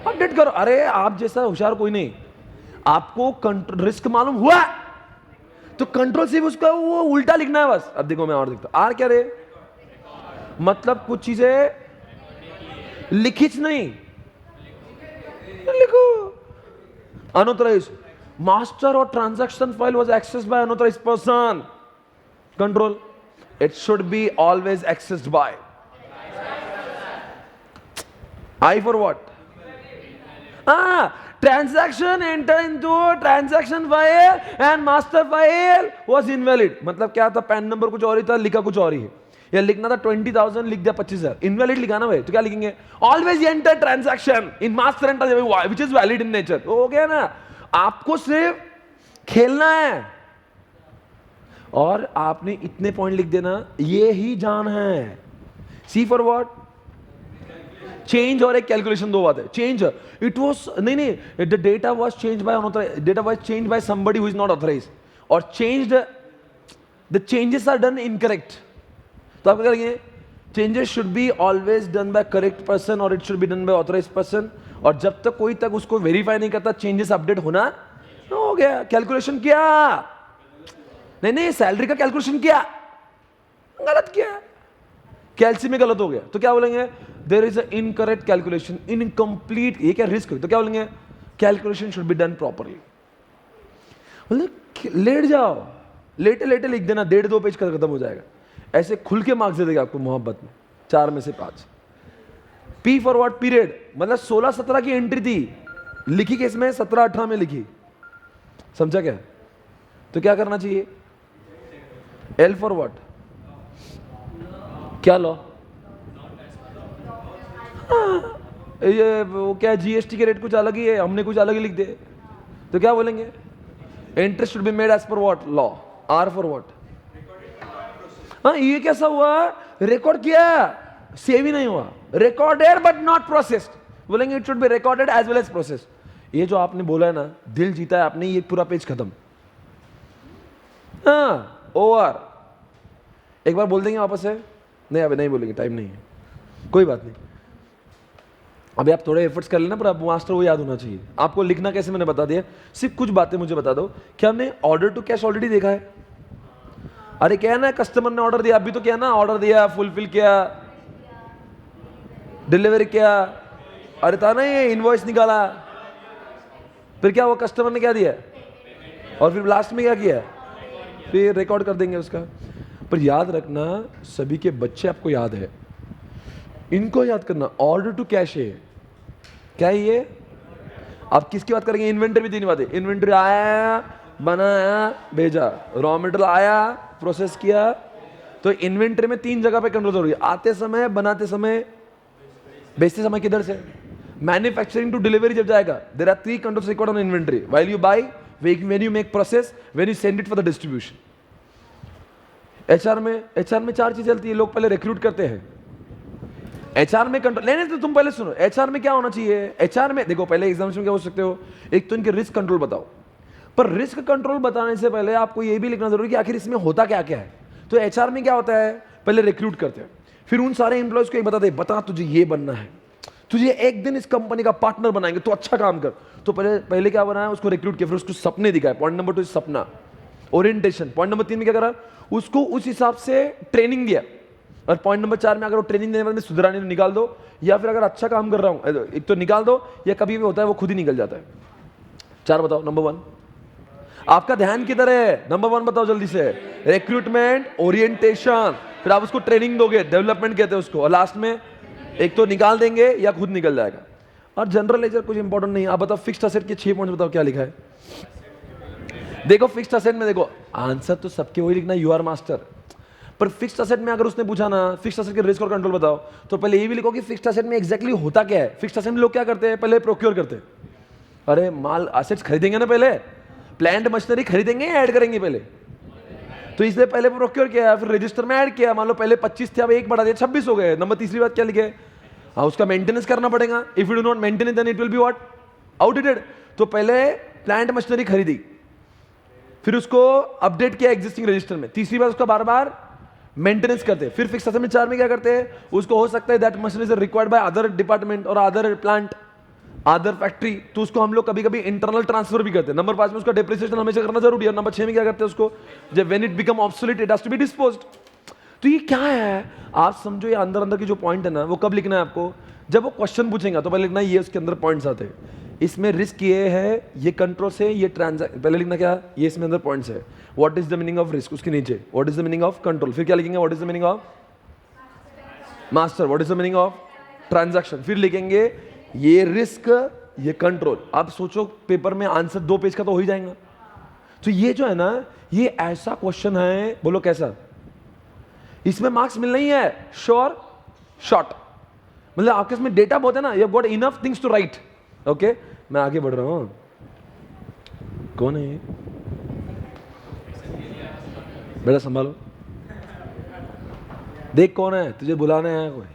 अपडेट करो। अरे आप जैसा होशियार कोई नहीं, आपको रिस्क मालूम हुआ तो कंट्रोल सिर्फ उसका वो उल्टा लिखना है बस। अब देखो मैं और देखता आर क्या रे, मतलब कुछ चीजें लिखिच नहीं, लिखो। अनऑथराइज्ड मास्टर और transaction file was accessed by unauthorized person, control it should be always accessed by I for what? Transaction entered into transaction file and master file was invalid। मतलब क्या था? पैन नंबर कुछ और ही था, लिखा कुछ और ही है। या लिखना था 20,000, लिख दिया 25,000। इनवैलिड लिखा ना भाई, तो क्या लिखेंगे? Always enter transaction in master enter which is valid in nature. हो गया ना? आपको सिर्फ खेलना है और आपने इतने पॉइंट लिख देना, ये ही जान है। सी फॉर व्हाट? चेंज और एक कैलकुलेशन, दो बात है। चेंज इट वाज नहीं, the data was change by unauthorised, data was change by somebody who is not authorised, और changed the changes are done incorrect. तो आप क्या करेंगे? Changes should be always done by correct person और it should be done by authorised person. और जब तक कोई तक उसको वेरीफाई नहीं करता, चेंजेस अपडेट होना हो गया। कैलकुलेशन किया नहीं, सैलरी का कैलकुलेशन किया, गलत किया, कैलसी में गलत हो गया, तो क्या बोलेंगे? There is a incorrect calculation, incomplete. ये क्या रिस्क? तो क्या बोलेंगे? Calculation should be done properly. मतलब लेट जाओ, लेटे लेटे लिख देना, 1.5-2 पेज का खत्म हो जाएगा। ऐसे खुल के मार्क्स दे देगा आपको मोहब्बत में, 4 में से 5। P for what? पीरियड। मतलब 16-17 की एंट्री थी, लिखी किस में? 17-18 में लिखी, समझा क्या? तो क्या करना चाहिए? L for what? क्या लॉ? ये वो क्या, जीएसटी के रेट कुछ अलग ही है, हमने कुछ अलग ही लिख दे, तो क्या बोलेंगे? Interest should be made as per what law? R for what? हाँ, ये कैसा हुआ? रिकॉर्ड किया, सेव ही नहीं हुआ, रिकॉर्डेड बट नॉट प्रोसेस्ड। बोलेंगे it should be recorded as well as processed. ये जो आपने बोला है ना, दिल जीता है आपने, ये पूरा पेज खत्म। हाँ, ओवर। एक बार बोल देंगे वापस से? नहीं, अभी नहीं बोलेंगे, टाइम नहीं है, कोई बात नहीं। अभी आप थोड़े एफर्ट्स कर लेना, पर आप मास्टर वो याद होना चाहिए। आपको लिखना कैसे मैंने बता दिया, सिर्फ कुछ बातें मुझे बता दो। क्या हमने ऑर्डर टू कैश ऑलरेडी देखा है? अरे क्या है ना, कस्टमर ने ऑर्डर दिया, अभी तो क्या ना, ऑर्डर दिया, फुलफिल किया, डिलीवरी किया, अरे था ना, ये इनवॉइस निकाला, फिर क्या वो कस्टमर ने क्या दिया, और फिर लास्ट में क्या किया, फिर रिकॉर्ड कर देंगे उसका। पर याद रखना, सभी के बच्चे आपको याद है, इनको याद करना। ऑर्डर टू कैश है क्या है ये? आप किसकी बात करेंगे? इन्वेंटरी भी 3 बातें। इन्वेंटरी आया, बनाया, भेजा, रॉ मटेरियल आया, प्रोसेस किया। तो इन्वेंटरी में 3 जगह पे कंट्रोल जरूरी है, आते समय, बनाते समय, बेचते समय। किधर से? मैन्युफैक्चरिंग टू डिलीवरी जब जाएगा, there are 3 controls record on inventory, while you buy, when you make process, when you send it for the distribution. HR में 4 चीजें चलती है, लोग पहले रिक्रूट करते हैं। एचआर में कंट्रोल नहीं, तो तुम पहले सुनो, एचआर में क्या होना चाहिए? एचआर में देखो, पहले एग्जाम्स में क्या हो सकते हो, एक तो इनके रिस्क कंट्रोल बताओ, पर रिस्क कंट्रोल बताने से पहले आपको ये भी लिखना जरूरी कि आखिर इसमें होता क्या क्या है। तो एचआर में क्या होता है? पहले रिक्रूट करते हैं, फिर उन सारे एम्प्लॉयज को एक बताते हैं, बता तुझे ये बनना है, तुझे एक दिन इस कंपनी का पार्टनर बनाएंगे, तो अच्छा काम कर। तो पहले क्या बनाया? उसको रिक्रूट किया, फिर उसको सपने दिखाए। पॉइंट नंबर 2 सपना, ओरिएंटेशन। पॉइंट नंबर 3 में क्या करा? उसको उस हिसाब से ट्रेनिंग दिया। और पॉइंट नंबर 4 में अगर वो ट्रेनिंग देने में सुधराने तो निकाल दो, या फिर अगर अच्छा काम कर रहा हूं एक तो निकाल दो, या कभी भी होता है वो खुद ही निकल जाता है। 4 बताओ। नंबर 1 आपका ध्यान किधर है? नंबर 1 बताओ जल्दी से। रिक्रूटमेंट, ओरिएंटेशन, फिर आप उसको ट्रेनिंग दोगे, डेवलपमेंट कहते हैं उसको, और लास्ट में एक तो निकाल देंगे या खुद निकल जाएगा। और जनरल लेजर कुछ इंपॉर्टेंट नहीं। आप बताओ फिक्स्ड असेट के 6 पॉइंट्स बताओ क्या लिखा है। देखो फिक्स्ड असेट में देखो, आंसर तो सबके वही लिखना, यू आर मास्टर, पर फिक्स्ड असेट में अगर उसने पूछा ना फिक्स्ड असेट के रिस्क और कंट्रोल बताओ, तो पहले ये भी लिखो कि फिक्स्ड असेट में एग्जैक्टली होता क्या है। फिक्स्ड असेट में लोग क्या करते हैं, पहले प्रोक्योर करते हैं, अरे माल असेट्स खरीदेंगे ना, पहले प्लांट मशीनरी खरीदेंगे, ऐड करेंगे पहले, तो इसलिए पहले प्रोक्योर किया, फिर रजिस्टर में ऐड किया। मान लो पहले 25 थे, अब एक बढ़ा दिया 26 हो गए। नंबर तीसरी बात क्या लिखे, हाँ उसका मेंटेनेंस करना पड़ेगा। If you do not maintain then it will be what, outdated. तो पहले प्लांट मशीनरी खरीदी, फिर उसको अपडेट किया एग्जिस्टिंग रजिस्टर में। तीसरी बार उसका बार बार मेंटेनेंस करते। फिर फिक्स असेट में 4 में क्या करते हैं, उसको हो सकता है that machine is required by other department और अदर प्लांट अदर फैक्ट्री, तो उसको हम लोग कभी कभी इंटरनल ट्रांसफर भी करते हैं। नंबर 5 में उसका डेप्रिसिएशन हमेशा करना जरूरी है। नंबर 6 में क्या करते हैं उसको, जब when it become obsolete it has to be disposed. तो ये क्या है, आप समझो ये अंदर अंदर की जो पॉइंट है ना, वो कब लिखना है आपको, जब वो क्वेश्चन पूछेगा तो पहले लिखना ये उसके अंदर पॉइंट्स आते हैं। इसमें रिस्क ये है, ये कंट्रोल से, ये ट्रांजैक्शन, पहले लिखना क्या, ये इसमें अंदर पॉइंट्स है। What is the meaning of risk, उसके नीचे what is the meaning of control, फिर क्या लिखेंगे, what is the meaning of master, what is the meaning of transaction, फिर लिखेंगे ये रिस्क ये कंट्रोल। आप सोचो पेपर में आंसर 2 पेज का तो हो ही जाएगा। तो ये जो है ना, ये ऐसा क्वेश्चन है, बोलो कैसा, इसमें मार्क्स मिलना ही है श्योर शॉर्ट, मतलब आपके इसमें डेटा बहुत है ना, you got enough things to write. Okay, मैं आगे बढ़ रहा हूं। कौन है ये, बेटा संभालो, देख कौन है, तुझे बुलाने आया कोई।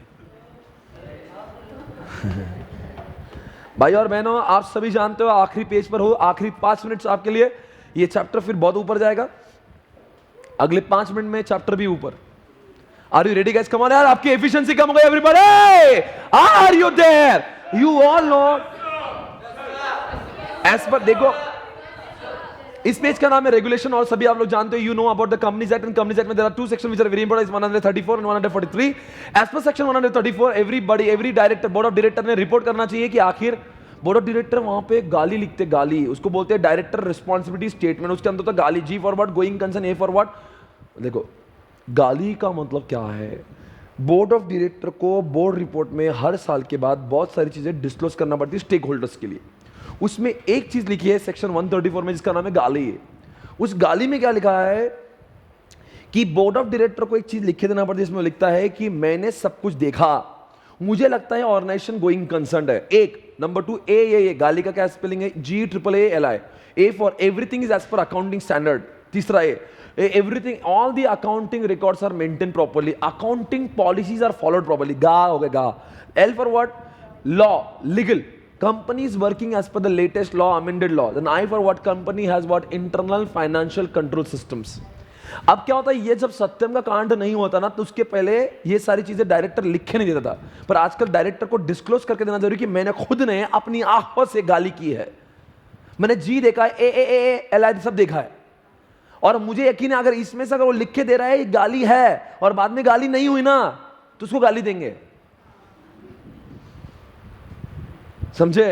भाई और बहनों, आप सभी जानते हो आखिरी पेज पर हो, आखिरी 5 मिनट्स आपके लिए, ये चैप्टर फिर बहुत ऊपर जाएगा, अगले 5 मिनट में चैप्टर भी ऊपर। Are you ready guys, come on यार, आपकी एफिशिएंसी कम हो गई everybody, are you there, you all know as per, देखो इस पेज का नाम है रेगुलेशन, और सभी आप लोग जानते हो, you know about the companies act, and companies act में there are 2 section which are very important, 134 and 143। As per section 134 everybody, every director, board of director ने रिपोर्ट करना चाहिए कि आखिर बोर्ड ऑफ डायरेक्टर वहां पे गाली लिखते, गाली उसको बोलते हैं डायरेक्टर रिस्पांसिबिलिटी स्टेटमेंट, उसके अंदर तो गाली, G for what, going concern, A for what. देखो गाली का मतलब क्या है, बोर्ड ऑफ डायरेक्टर को बोर्ड रिपोर्ट में हर साल के बाद बहुत सारी चीजें डिस्क्लोज करना पड़ती है स्टेक होल्डर्स के लिए। उसमें एक चीज लिखी है सेक्शन 134 में, जिसका नाम है गाली है। उस गाली में क्या लिखा है कि बोर्ड ऑफ डायरेक्टर को एक चीज लिख के देना पड़ती है, इसमें लिखता है कि मैंने सब कुछ देखा, मुझे लगता है ऑर्गेनाइजेशन गोइंग कंसर्न है। एक नंबर 2 ए गाली का क्या स्पेलिंग है, GAAALI, A for everything is as per accounting standard. तीसरा everything, all the accounting records are maintain properly, accounting policies are followed properly, गा हो गया गा। L for what, law, legal, company is working as per the latest law, amended law. Then I for what, company has what, internal financial control systems. अब क्या होता है, ये जब सत्यम का कांड नहीं होता ना, तो उसके पहले ये सारी चीजें डायरेक्टर लिखे नहीं देता था, पर आजकल डायरेक्टर को डिस्क्लोज करके देना जरूरी कि मैंने खुद ने अपनी आंखों से गाली की है, मैंने जी देखा है, AAALI सब देखा है, और मुझे यकीन है अगर इसमें से अगर वो लिख के दे रहा है ये गाली है और बाद में गाली नहीं हुई ना, तो उसको गाली देंगे, समझे।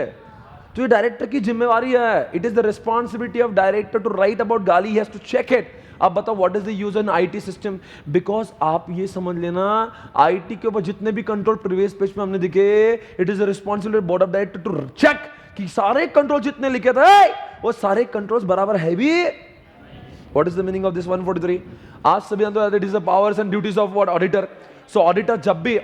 तो ये डायरेक्टर की जिम्मेवारी है, it is the responsibility of director to write about गाली, he has to check it. अब बताओ what is the use in IT system, because आप ये समझ लेना आईटी के ऊपर जितने भी कंट्रोल प्रीवियस पेज में हमने दिखे, it is the responsibility board of director to check कि सारे कंट्रोल जितने लिखे थे वो सारे कंट्रोल्स बराबर है भी। What is the meaning of this 143, आज सभी जानते हो it is the powers and duties of what, auditor. So auditor जब भी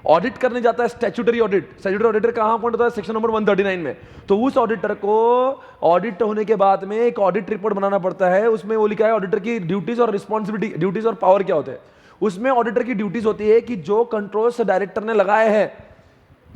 ऑडिट करने जाता है, स्टैट्यूटरी ऑडिटर कहां पॉइंट होता है, सेक्शन नंबर 139 में, तो उस ऑडिटर को ऑडिट होने के बाद में एक ऑडिट रिपोर्ट बनाना पड़ता है। उसमें वो लिखा है ऑडिटर की ड्यूटीज और रिस्पॉन्सिबिलिटी, ड्यूटीज और पावर क्या होते हैं। उसमें ऑडिटर की ड्यूटीज होती है कि जो कंट्रोल्स डायरेक्टर ने लगाए हैं,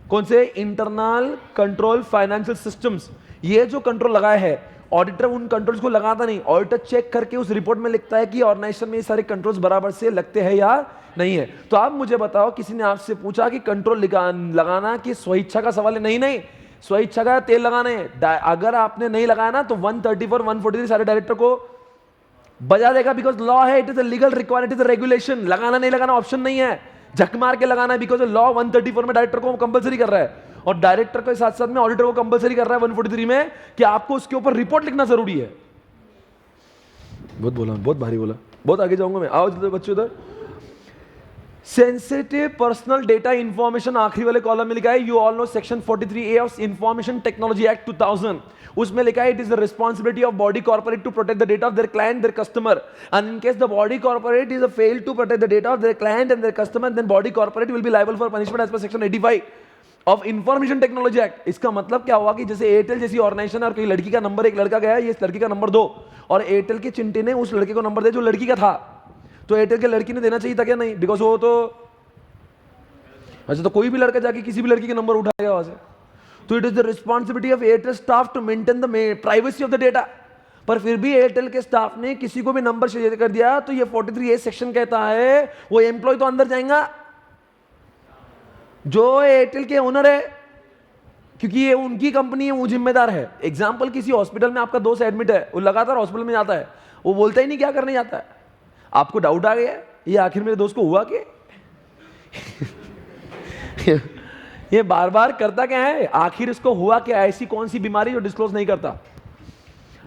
कौन से, इंटरनल कंट्रोल फाइनेंशियल सिस्टम्स, ये जो कंट्रोल लगाए हैं, ऑडिटर उन कंट्रोल्स को लगाता नहीं, ऑडिटर चेक करके उस रिपोर्ट में लिखता है कि ऑर्गेनाइजेशन में ये सारे कंट्रोल्स बराबर से लगते हैं या नहीं है। तो आप मुझे बताओ, किसी ने आपसे पूछा कि कंट्रोल लगाना कि स्वइच्छा का सवाल है, नहीं, स्वइच्छा का तेल लगाने, अगर आपने नहीं लगाया ना तो 134 143 सारे डायरेक्टर को बजा देगा, बिकॉज लॉ है, it is a legal requirement, it is a regulation. लगाना नहीं लगाना ऑप्शन नहीं है, झक मार के लगाना है, बिकॉज लॉ 134 में डायरेक्टर को कंपलसरी कर रहा है, और डायरेक्टर के साथ साथ में ऑडिटर को कंपलसरी कर रहा है 143 में कि आपको उसके ऊपर रिपोर्ट लिखना जरूरी है। बहुत बोला, बहुत भारी बोला, बहुत आगे जाऊंगा मैं, आओ बच्चों उधर। सेंसिटिव पर्सनल डेटा इंफॉर्मेशन आखिरी वाले कॉलम में लिखा है, you all know section 43A of information technology act 2000, उसमें लिखा है it is the responsibility of body corporate to protect the data of their client their customer, and in case the body corporate is fail to protect the data of their client and their customer, then body corporate will be liable for punishment as per section 85 of information technology act. इसका मतलब क्या हुआ कि जैसे Airtel जैसी organisation और कोई लड़की का नंबर, एक लड़का गया, ये इस लड़की का नंबर दो, और एयरटेल के चिंटी ने उस लड़के को नंबर दिया जो लड़की का था, तो एयरटेल के लड़की ने देना चाहिए था क्या? नहीं, बिकॉज वो तो अच्छा, तो कोई भी लड़का जाके किसी भी लड़की के नंबर उठाएगा वहां से, तो it is the responsibility of Airtel staff to maintain the privacy of the data. पर फिर भी एयरटेल के स्टाफ ने किसी को भी नंबर शेयर कर दिया, तो ये 43A सेक्शन कहता है वो एम्प्लॉय तो अंदर जाएगा जो एयरटेल के ओनर है, क्योंकि ये उनकी कंपनी है, वो जिम्मेदार है। एग्जाम्पल, किसी हॉस्पिटल में आपका दोस्त एडमिट है, वो लगातार हॉस्पिटल में जाता है, वो बोलता ही नहीं क्या करने जाता है। आपको डाउट आ गया ये आखिर मेरे दोस्त को हुआ क्या ये बार बार करता क्या है, आखिर इसको हुआ क्या, ऐसी कौन सी बीमारी जो डिस्क्लोज नहीं करता?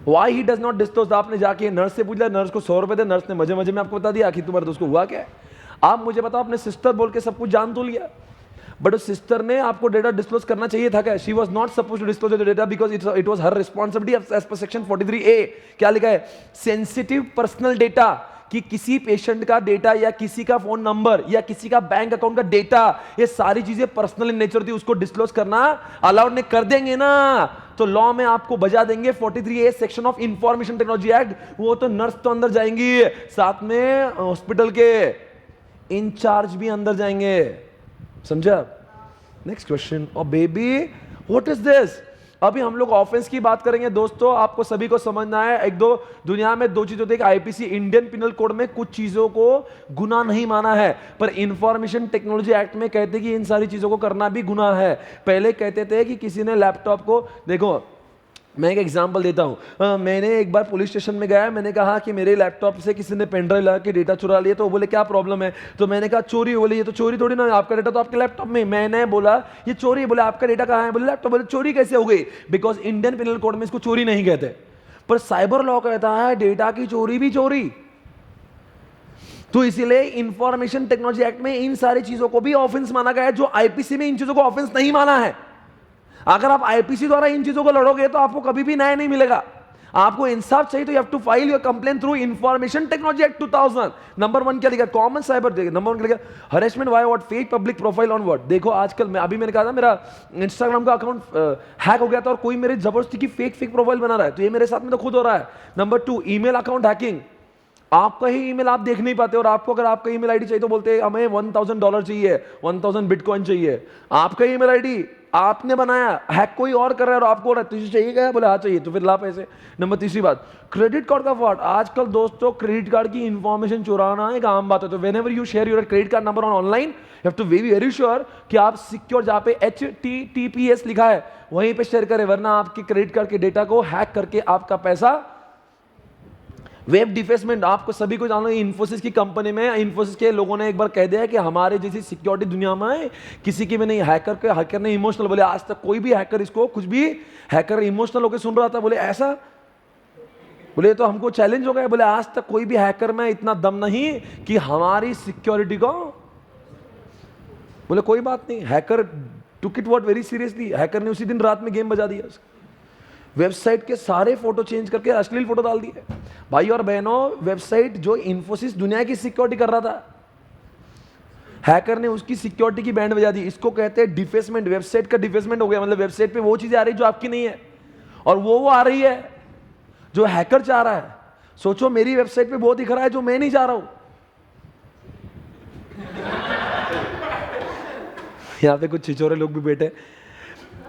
Why he does not disclose? आपने जाके नर्स से पूछ लिया, नर्स को 100 रुपए दे, नर्स ने मजे मजे में आपको बता दिया आखिर तुम्हारे दोस्त को हुआ क्या है। आप मुझे बताओ, अपने सिस्टर बोल के सब कुछ जान तो लिया, बट उस सिस्टर ने आपको डेटा डिस्क्लोज करना चाहिए था क्या? She was not supposed to disclose the data because it was her responsibility as per section 43A। क्या लिखा है? सेंसिटिव पर्सनल डेटा, कि किसी पेशेंट का डेटा या किसी का फोन नंबर या किसी का बैंक अकाउंट का डेटा, ये सारी चीजें पर्सनल इन नेचर थी, उसको डिस्क्लोज करना अलाउड नहीं कर देंगे ना, तो लॉ में आपको बजा देंगे 43A section of information technology act. वो तो नर्स तो अंदर जाएंगी, साथ में हॉस्पिटल के इंचार्ज भी अंदर जाएंगे, समझा? Next question. और बेबी व्हाट इज दिस? अभी हम लोग ऑफेंस की बात करेंगे दोस्तों, आपको सभी को समझना है। एक दो दुनिया में दो चीजें होती है, आईपीसी इंडियन पिनल कोड में कुछ चीजों को गुनाह नहीं माना है, पर इंफॉर्मेशन टेक्नोलॉजी एक्ट में कहते हैं कि इन सारी चीजों को करना भी गुनाह है। पहले कहते थे कि किसी ने लैपटॉप को, देखो मैं एक एग्जांपल देता हूं, मैंने एक बार पुलिस स्टेशन में गया, मैंने कहा कि मेरे लैपटॉप से किसी ने पेन ड्राइव लगा के डेटा चुरा लिया, तो वो बोले क्या प्रॉब्लम है? तो मैंने कहा चोरी। बोले ये तो चोरी थोड़ी ना, आपका डेटा तो आपके लैपटॉप में। मैंने बोला ये चोरी। बोले आपका डेटा कहाँ है? बोले लैपटॉप। बोले चोरी कैसे हो गई? बिकॉज इंडियन पिनल कोड में इसको चोरी नहीं कहते, पर साइबर लॉ कहता है डेटा की चोरी भी चोरी। तो इसीलिए इंफॉर्मेशन टेक्नोलॉजी एक्ट में इन सारी चीजों को भी ऑफेंस माना गया है, जो आईपीसी में इन चीजों को ऑफेंस नहीं माना है। अगर आप आईपीसी द्वारा इन चीजों को लड़ोगे तो आपको कभी भी न्याय नहीं मिलेगा। आपको इंसाफ चाहिए तो you have to file your complaint through information technology act 2000। Number 1 क्या लिखा? Common cyber. नंबर 1 क्या लिखा? Harassment why what fake public profile on what. देखो आजकल मैंने कहा था मेरा इंस्टाग्राम का अकाउंट हैक हो गया था और कोई मेरे जबरदस्ती की फेक प्रोफाइल बना रहा है, तो ये मेरे साथ में तो खुद हो रहा है। Number 2 email account hacking. आपका ही ईमेल आप देख नहीं पाते और आपको अगर आपका ईमेल आईडी चाहिए तो बोलते हैं हमें $1000 चाहिए, 1000 बिटकॉइन चाहिए। आपका ईमेल आईडी आपने बनाया, हैक कोई और कर रहा है और आपको हो रहा है, तुझे चाहिए क्या? बोले हाँ चाहिए, तो फिर ला पैसे। नंबर 3 बात, क्रेडिट कार्ड का फ्रॉड। आजकल दोस्तों क्रेडिट कार्ड की इंफॉर्मेशन चुराना एक आम बात है, तो whenever you share your credit card number online you have to be very sure कि आप सिक्योर, जहां पे HTTPS लिखा है वहीं पे शेयर करें, वरना आपके क्रेडिट कार्ड के डेटा को हैक करके आपका पैसा वेब डिफेसमेंट। आपको सभी को जानो, इन्फोसिस की कंपनी में इन्फोसिस के लोगों ने एक बार कह दिया कि हमारे जैसी सिक्योरिटी दुनिया में किसी की भी नहीं। हैकर ने इमोशनल बोले, आज तक कोई भी हैकर इसको कुछ भी हैकर इमोशनल होकर सुन रहा था। बोले ऐसा? बोले तो हमको चैलेंज हो गया। बोले आज तक कोई भी हैकर में इतना दम नहीं कि हमारी सिक्योरिटी को। बोले कोई बात नहीं, hacker took it what very seriously. Hacker ने उसी दिन रात में गेम बजा दिया, वेबसाइट के सारे फोटो चेंज करके अश्लील फोटो डाल दिए। भाई और बहनों, वेबसाइट जो इन्फोसिस दुनिया की सिक्योरिटी कर रहा था, हैकर ने उसकी सिक्योरिटी की बैंड बजा दी। इसको कहते हैं डिफेसमेंट। वेबसाइट का डिफेसमेंट हो गया, मतलब वेबसाइट पे वो चीजें आ रही जो आपकी नहीं है और वो आ रही है जो हैकर चाह रहा है। सोचो मेरी वेबसाइट पे वो दिख रहा है जो मैं नहीं चाह रहा हूं। यहां पे कुछ छिछोरे लोग भी बैठे।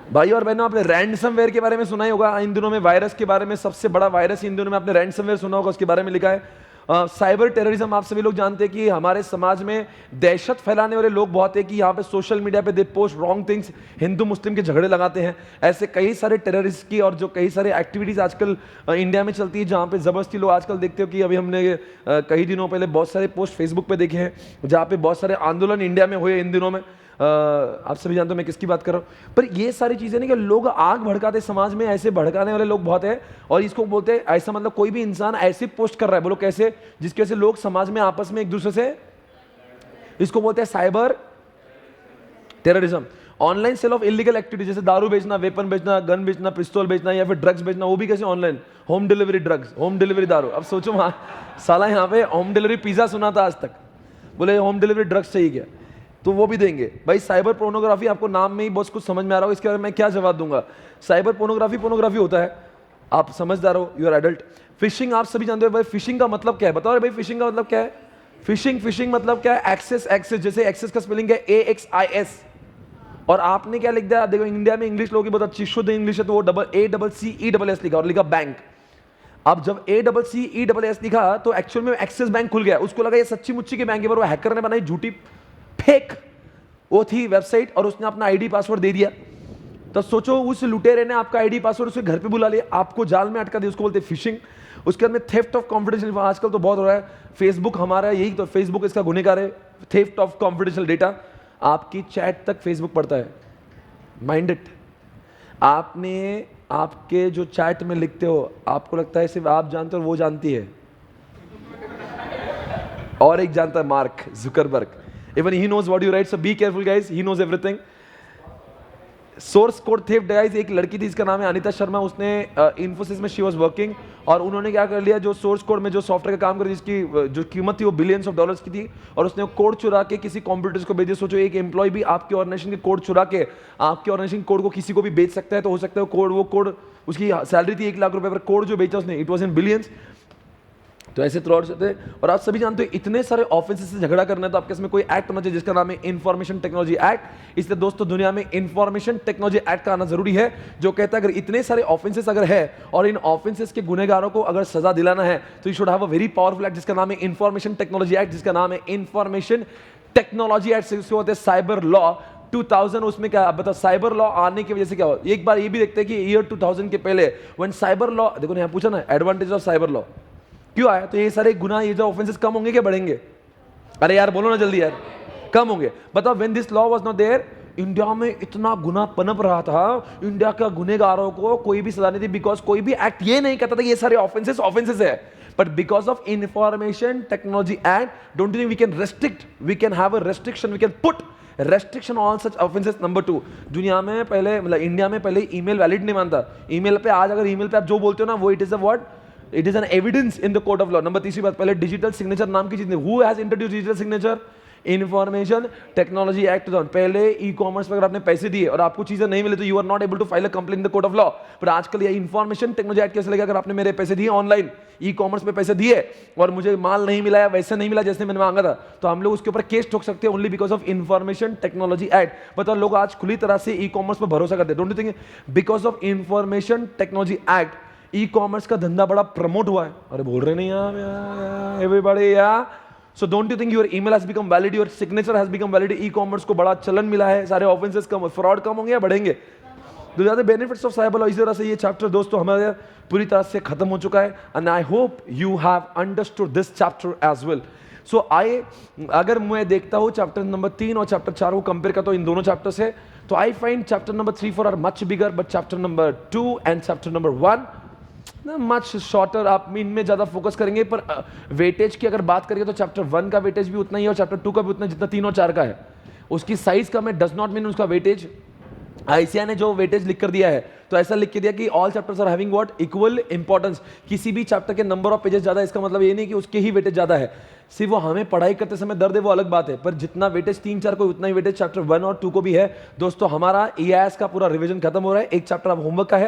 भाई और बहनों, आपने रैंसमवेयर के बारे में सुना ही होगा। इन दिनों में वायरस के बारे में, सबसे बड़ा वायरस इन दिनों में आपने रैंसमवेयर सुना होगा, उसके बारे में लिखा है। साइबर टेररिज्म, आप सभी लोग जानते हैं कि हमारे समाज में दहशत फैलाने वाले लोग बहुत है कि यहाँ पे सोशल मीडिया पे दे पोस्ट रॉन्ग थिंग्स, हिंदू मुस्लिम के झगड़े लगाते हैं। ऐसे कई सारे टेररिस्ट की और जो कई सारे एक्टिविटीज आजकल इंडिया में चलती है, जहाँ पे जबरदस्ती लोग आजकल देखते हो कि अभी हमने कई दिनों पहले बहुत सारे पोस्ट फेसबुक पे देखे हैं जहाँ पे बहुत सारे आंदोलन इंडिया में हुए इन दिनों में। आप सभी जानते हो मैं किसकी बात कर रहा हूं। पर ये सारी चीजें नहीं कि लोग आग भड़काते, समाज में ऐसे भड़काने वाले लोग बहुत है और इसको बोलते हैं ऐसा, मतलब कोई भी इंसान ऐसे पोस्ट कर रहा है, बोलो कैसे, जिसकी वजह से लोग समाज में आपस में एक दूसरे से इसको बोलते हैं cyber terrorism. Online sale of illegal activity, जैसे दारू बेचना, वेपन बेचना, गन बेचना, पिस्तौल बेचना या फिर ड्रग्स बेचना, वो भी कैसे online, home delivery drugs, home delivery दारू। अब सोचो वहां साला यहाँ पे होम डिलीवरी पिज्जा सुना था आज तक, बोले होम डिलीवरी ड्रग्स चाहिए क्या, तो वो भी देंगे भाई। साइबर पोर्नोग्राफी, आपको नाम में ही बहुत कुछ समझ में आ रहा हो, इसके बारे में मैं क्या जवाब दूंगा। साइबर पोर्नोग्राफी होता है, आप समझदार हो, यू आर एडल्ट। फिशिंग आप सभी जानते हो भाई, फिशिंग का मतलब क्या है, बताओ भाई फिशिंग का मतलब क्या है। फिशिंग मतलब क्या है, एक्सेस, जैसे एक्सेस का स्पेलिंग है AXIS, और आपने क्या लिख दिया, देखो इंडिया में इंग्लिश लोगों की बहुत अच्छी शुद्ध इंग्लिश है, तो वो ACCESS लिखा और लिखा बैंक। अब जब ACCESS लिखा तो एक्चुअल में एक्सिस बैंक खुल गया, उसको लगा ये सच्ची मुच्ची की बैंक है, पर वो हैकर ने बनाई झूठी फेक वो थी वेबसाइट, और उसने अपना आईडी पासवर्ड दे दिया। तो सोचो उस लुटेरे ने आपका आईडी पासवर्ड उसके घर पे बुला लिया, आपको जाल में अटका दिया, उसको बोलते हैं फिशिंग। उसके अंदर थेफ्ट ऑफ कॉन्फिडेंशियल, आजकल तो बहुत हो रहा है, फेसबुक हमारा यही तो, फेसबुक इसका गुनहगार है, थेफ्ट ऑफ कॉन्फिडेंशियल डेटा। आपकी चैट तक फेसबुक पढ़ता है, माइंड इट। आपने आपके जो चैट में लिखते हो, आपको लगता है सिर्फ आप जानते हो और वो जानती है, और एक जानता है, mark Zuckerberg. Even he knows what you write, so be careful guys, he knows everything. Source code theft guys, एक लड़की थी, इसका नाम है अनीता शर्मा, उसने इन्फोसिस में शी वाज वर्किंग, और उन्होंने क्या कर लिया, जो सोर्स कोड में जो सॉफ्टवेयर का काम कर, जिसकी जो कीमत थी वो बिलियंस ऑफ डॉलर्स की थी, और उसने कोड चुरा के किसी कंप्यूटर्स को भेज दिया। सोचो एक एम्प्लॉय भी आपके ऑर्गेनाइजेशन के कोड चुरा के आपके ऑर्गेनाइजेशन कोड को किसी को भी बेच सकता है, तो हो सकता है कोड, वो कोड, उसकी सैलरी थी 1 लाख रुपए, पर कोड जो बेचा उसने, इट वॉज इन बिलियंस। तो ऐसे थ्रॉट्स होते हैं, और आप सभी जानते हो इतने सारे ऑफेंसेस से झगड़ा करना है, तो आपके इसमें कोई एक्ट होना चाहिए जिसका नाम है इंफॉर्मेशन टेक्नोलॉजी एक्ट। इसलिए दोस्तों दुनिया में इंफॉर्मेशन टेक्नोलॉजी एक्ट का आना जरूरी है, जो कहता है अगर इतने सारे ऑफेंसेस अगर है और इन ऑफेंसेस के गुनहगारों को अगर सजा दिलाना है, तो you should have a very powerful act जिसका नाम है इंफॉर्मेशन टेक्नोलॉजी एक्ट, जिसका नाम है इंफॉर्मेशन टेक्नोलॉजी एक्ट। से होते हैं साइबर लॉ 2000। उसमें क्या बता, साइबर लॉ आने की वजह से क्या हो, एक बार ये भी देखते हैं कि ईयर 2000 के पहले व्हेन साइबर लॉ, देखो यहाँ पूछा ना एडवांटेज ऑफ साइबर लॉ क्यों आया, तो ये सारे गुनाह, ये जो ऑफेंसेस कम होंगे क्या बढ़ेंगे? अरे यार बोलो ना जल्दी यार, कम होंगे। बताओ when this law was not there, India में इतना गुनाह पनप रहा था, इंडिया का गुनहगारों को कोई भी सजा नहीं थी, बिकॉज कोई भी एक्ट ये नहीं कहता था कि ये सारे ऑफेंसेस है, but because of information technology act, don't you think we can restrict, we can have a restriction, we can put restriction on such offences. Number 2, दुनिया में पहले, मतलब इंडिया में पहले ईमेल वैलिड नहीं मानता, ईमेल पे आज अगर ईमेल पे आप जो बोलते हो ना, वो it is a what, it is an evidence in the court of law. Number 3 बात, पहले डिजिटल सिग्नेचर नाम की चीज नहीं, who has introduce digital signature, information technology act 2000। पहले ई कॉमर्स पर अगर आपने पैसे दिए और आपको चीजें नहीं मिली, तो you are not able to file a complaint in the court of law. पर आजकल ये इंफॉर्मेशन टेक्नोलॉजी एक्ट कैसे लगा, अगर आपने मेरे पैसे दिए ऑनलाइन, ई कॉमर्स पे पैसे दिए और मुझे माल नहीं मिला या वैसे नहीं मिला जैसे मैंने मांगा था, तो हम लोग उसके ऊपर केस ठोक सकते हैं only because of information technology act. बताओ लोग आज खुली तरह से ई कॉमर्स पर भरोसा करते हैं, don't you think because of information technology act e commerce का धंधा बड़ा प्रमोट हुआ है? अरे बोल रहे नहीं यार एवरीबॉडी यार। So don't you think your email has become valid, your signature has become valid, e commerce को बड़ा चलन मिला है, सारे ऑफेंसेस कम, फ्रॉड कम होंगे या बढ़ेंगे? तो ज्यादा बेनिफिट्स ऑफ साइबर लॉ। इसी तरह से ये चैप्टर दोस्तों हमारे पूरी तरह से खत्म हो चुका है, and I hope you have understood this chapter as well. So I, अगर मैं देखता हूँ चैप्टर नंबर 3 और चैप्टर 4 को कंपेयर करता हूँ इन दोनों चैप्टर से, तो I find chapter number 3, 4 are much bigger, but chapter number 2 and chapter number 1 much shorter. आप इनमें ज्यादा फोकस करेंगे, पर वेटेज की अगर बात करेंगे तो चैप्टर 1 का वेटेज भी उतना ही है और चैप्टर 2 का भी उतना जितना 3 और 4 का है। उसकी साइज कम है, डज नॉट मीन उसका वेटेज, आईसीआई ने जो वेटेज लिख कर दिया है तो ऐसा लिख के दिया कि all chapters are having what, equal importance. किसी भी चैप्टर के नंबर ऑफ पेजेस ज्यादा, इसका मतलब ये नहीं कि उसके ही वेटेज ज्यादा है, सिर्फ वो हमें पढ़ाई करते समय दर्द है वो अलग बात है, पर जितना वेटेज 3, 4 को उतना ही वेटेज चैप्टर 1 और 2 को भी है। दोस्तों हमारा EIS का पूरा रिवीजन खत्म हो रहा है, एक चैप्टर अब होमवर्क का है।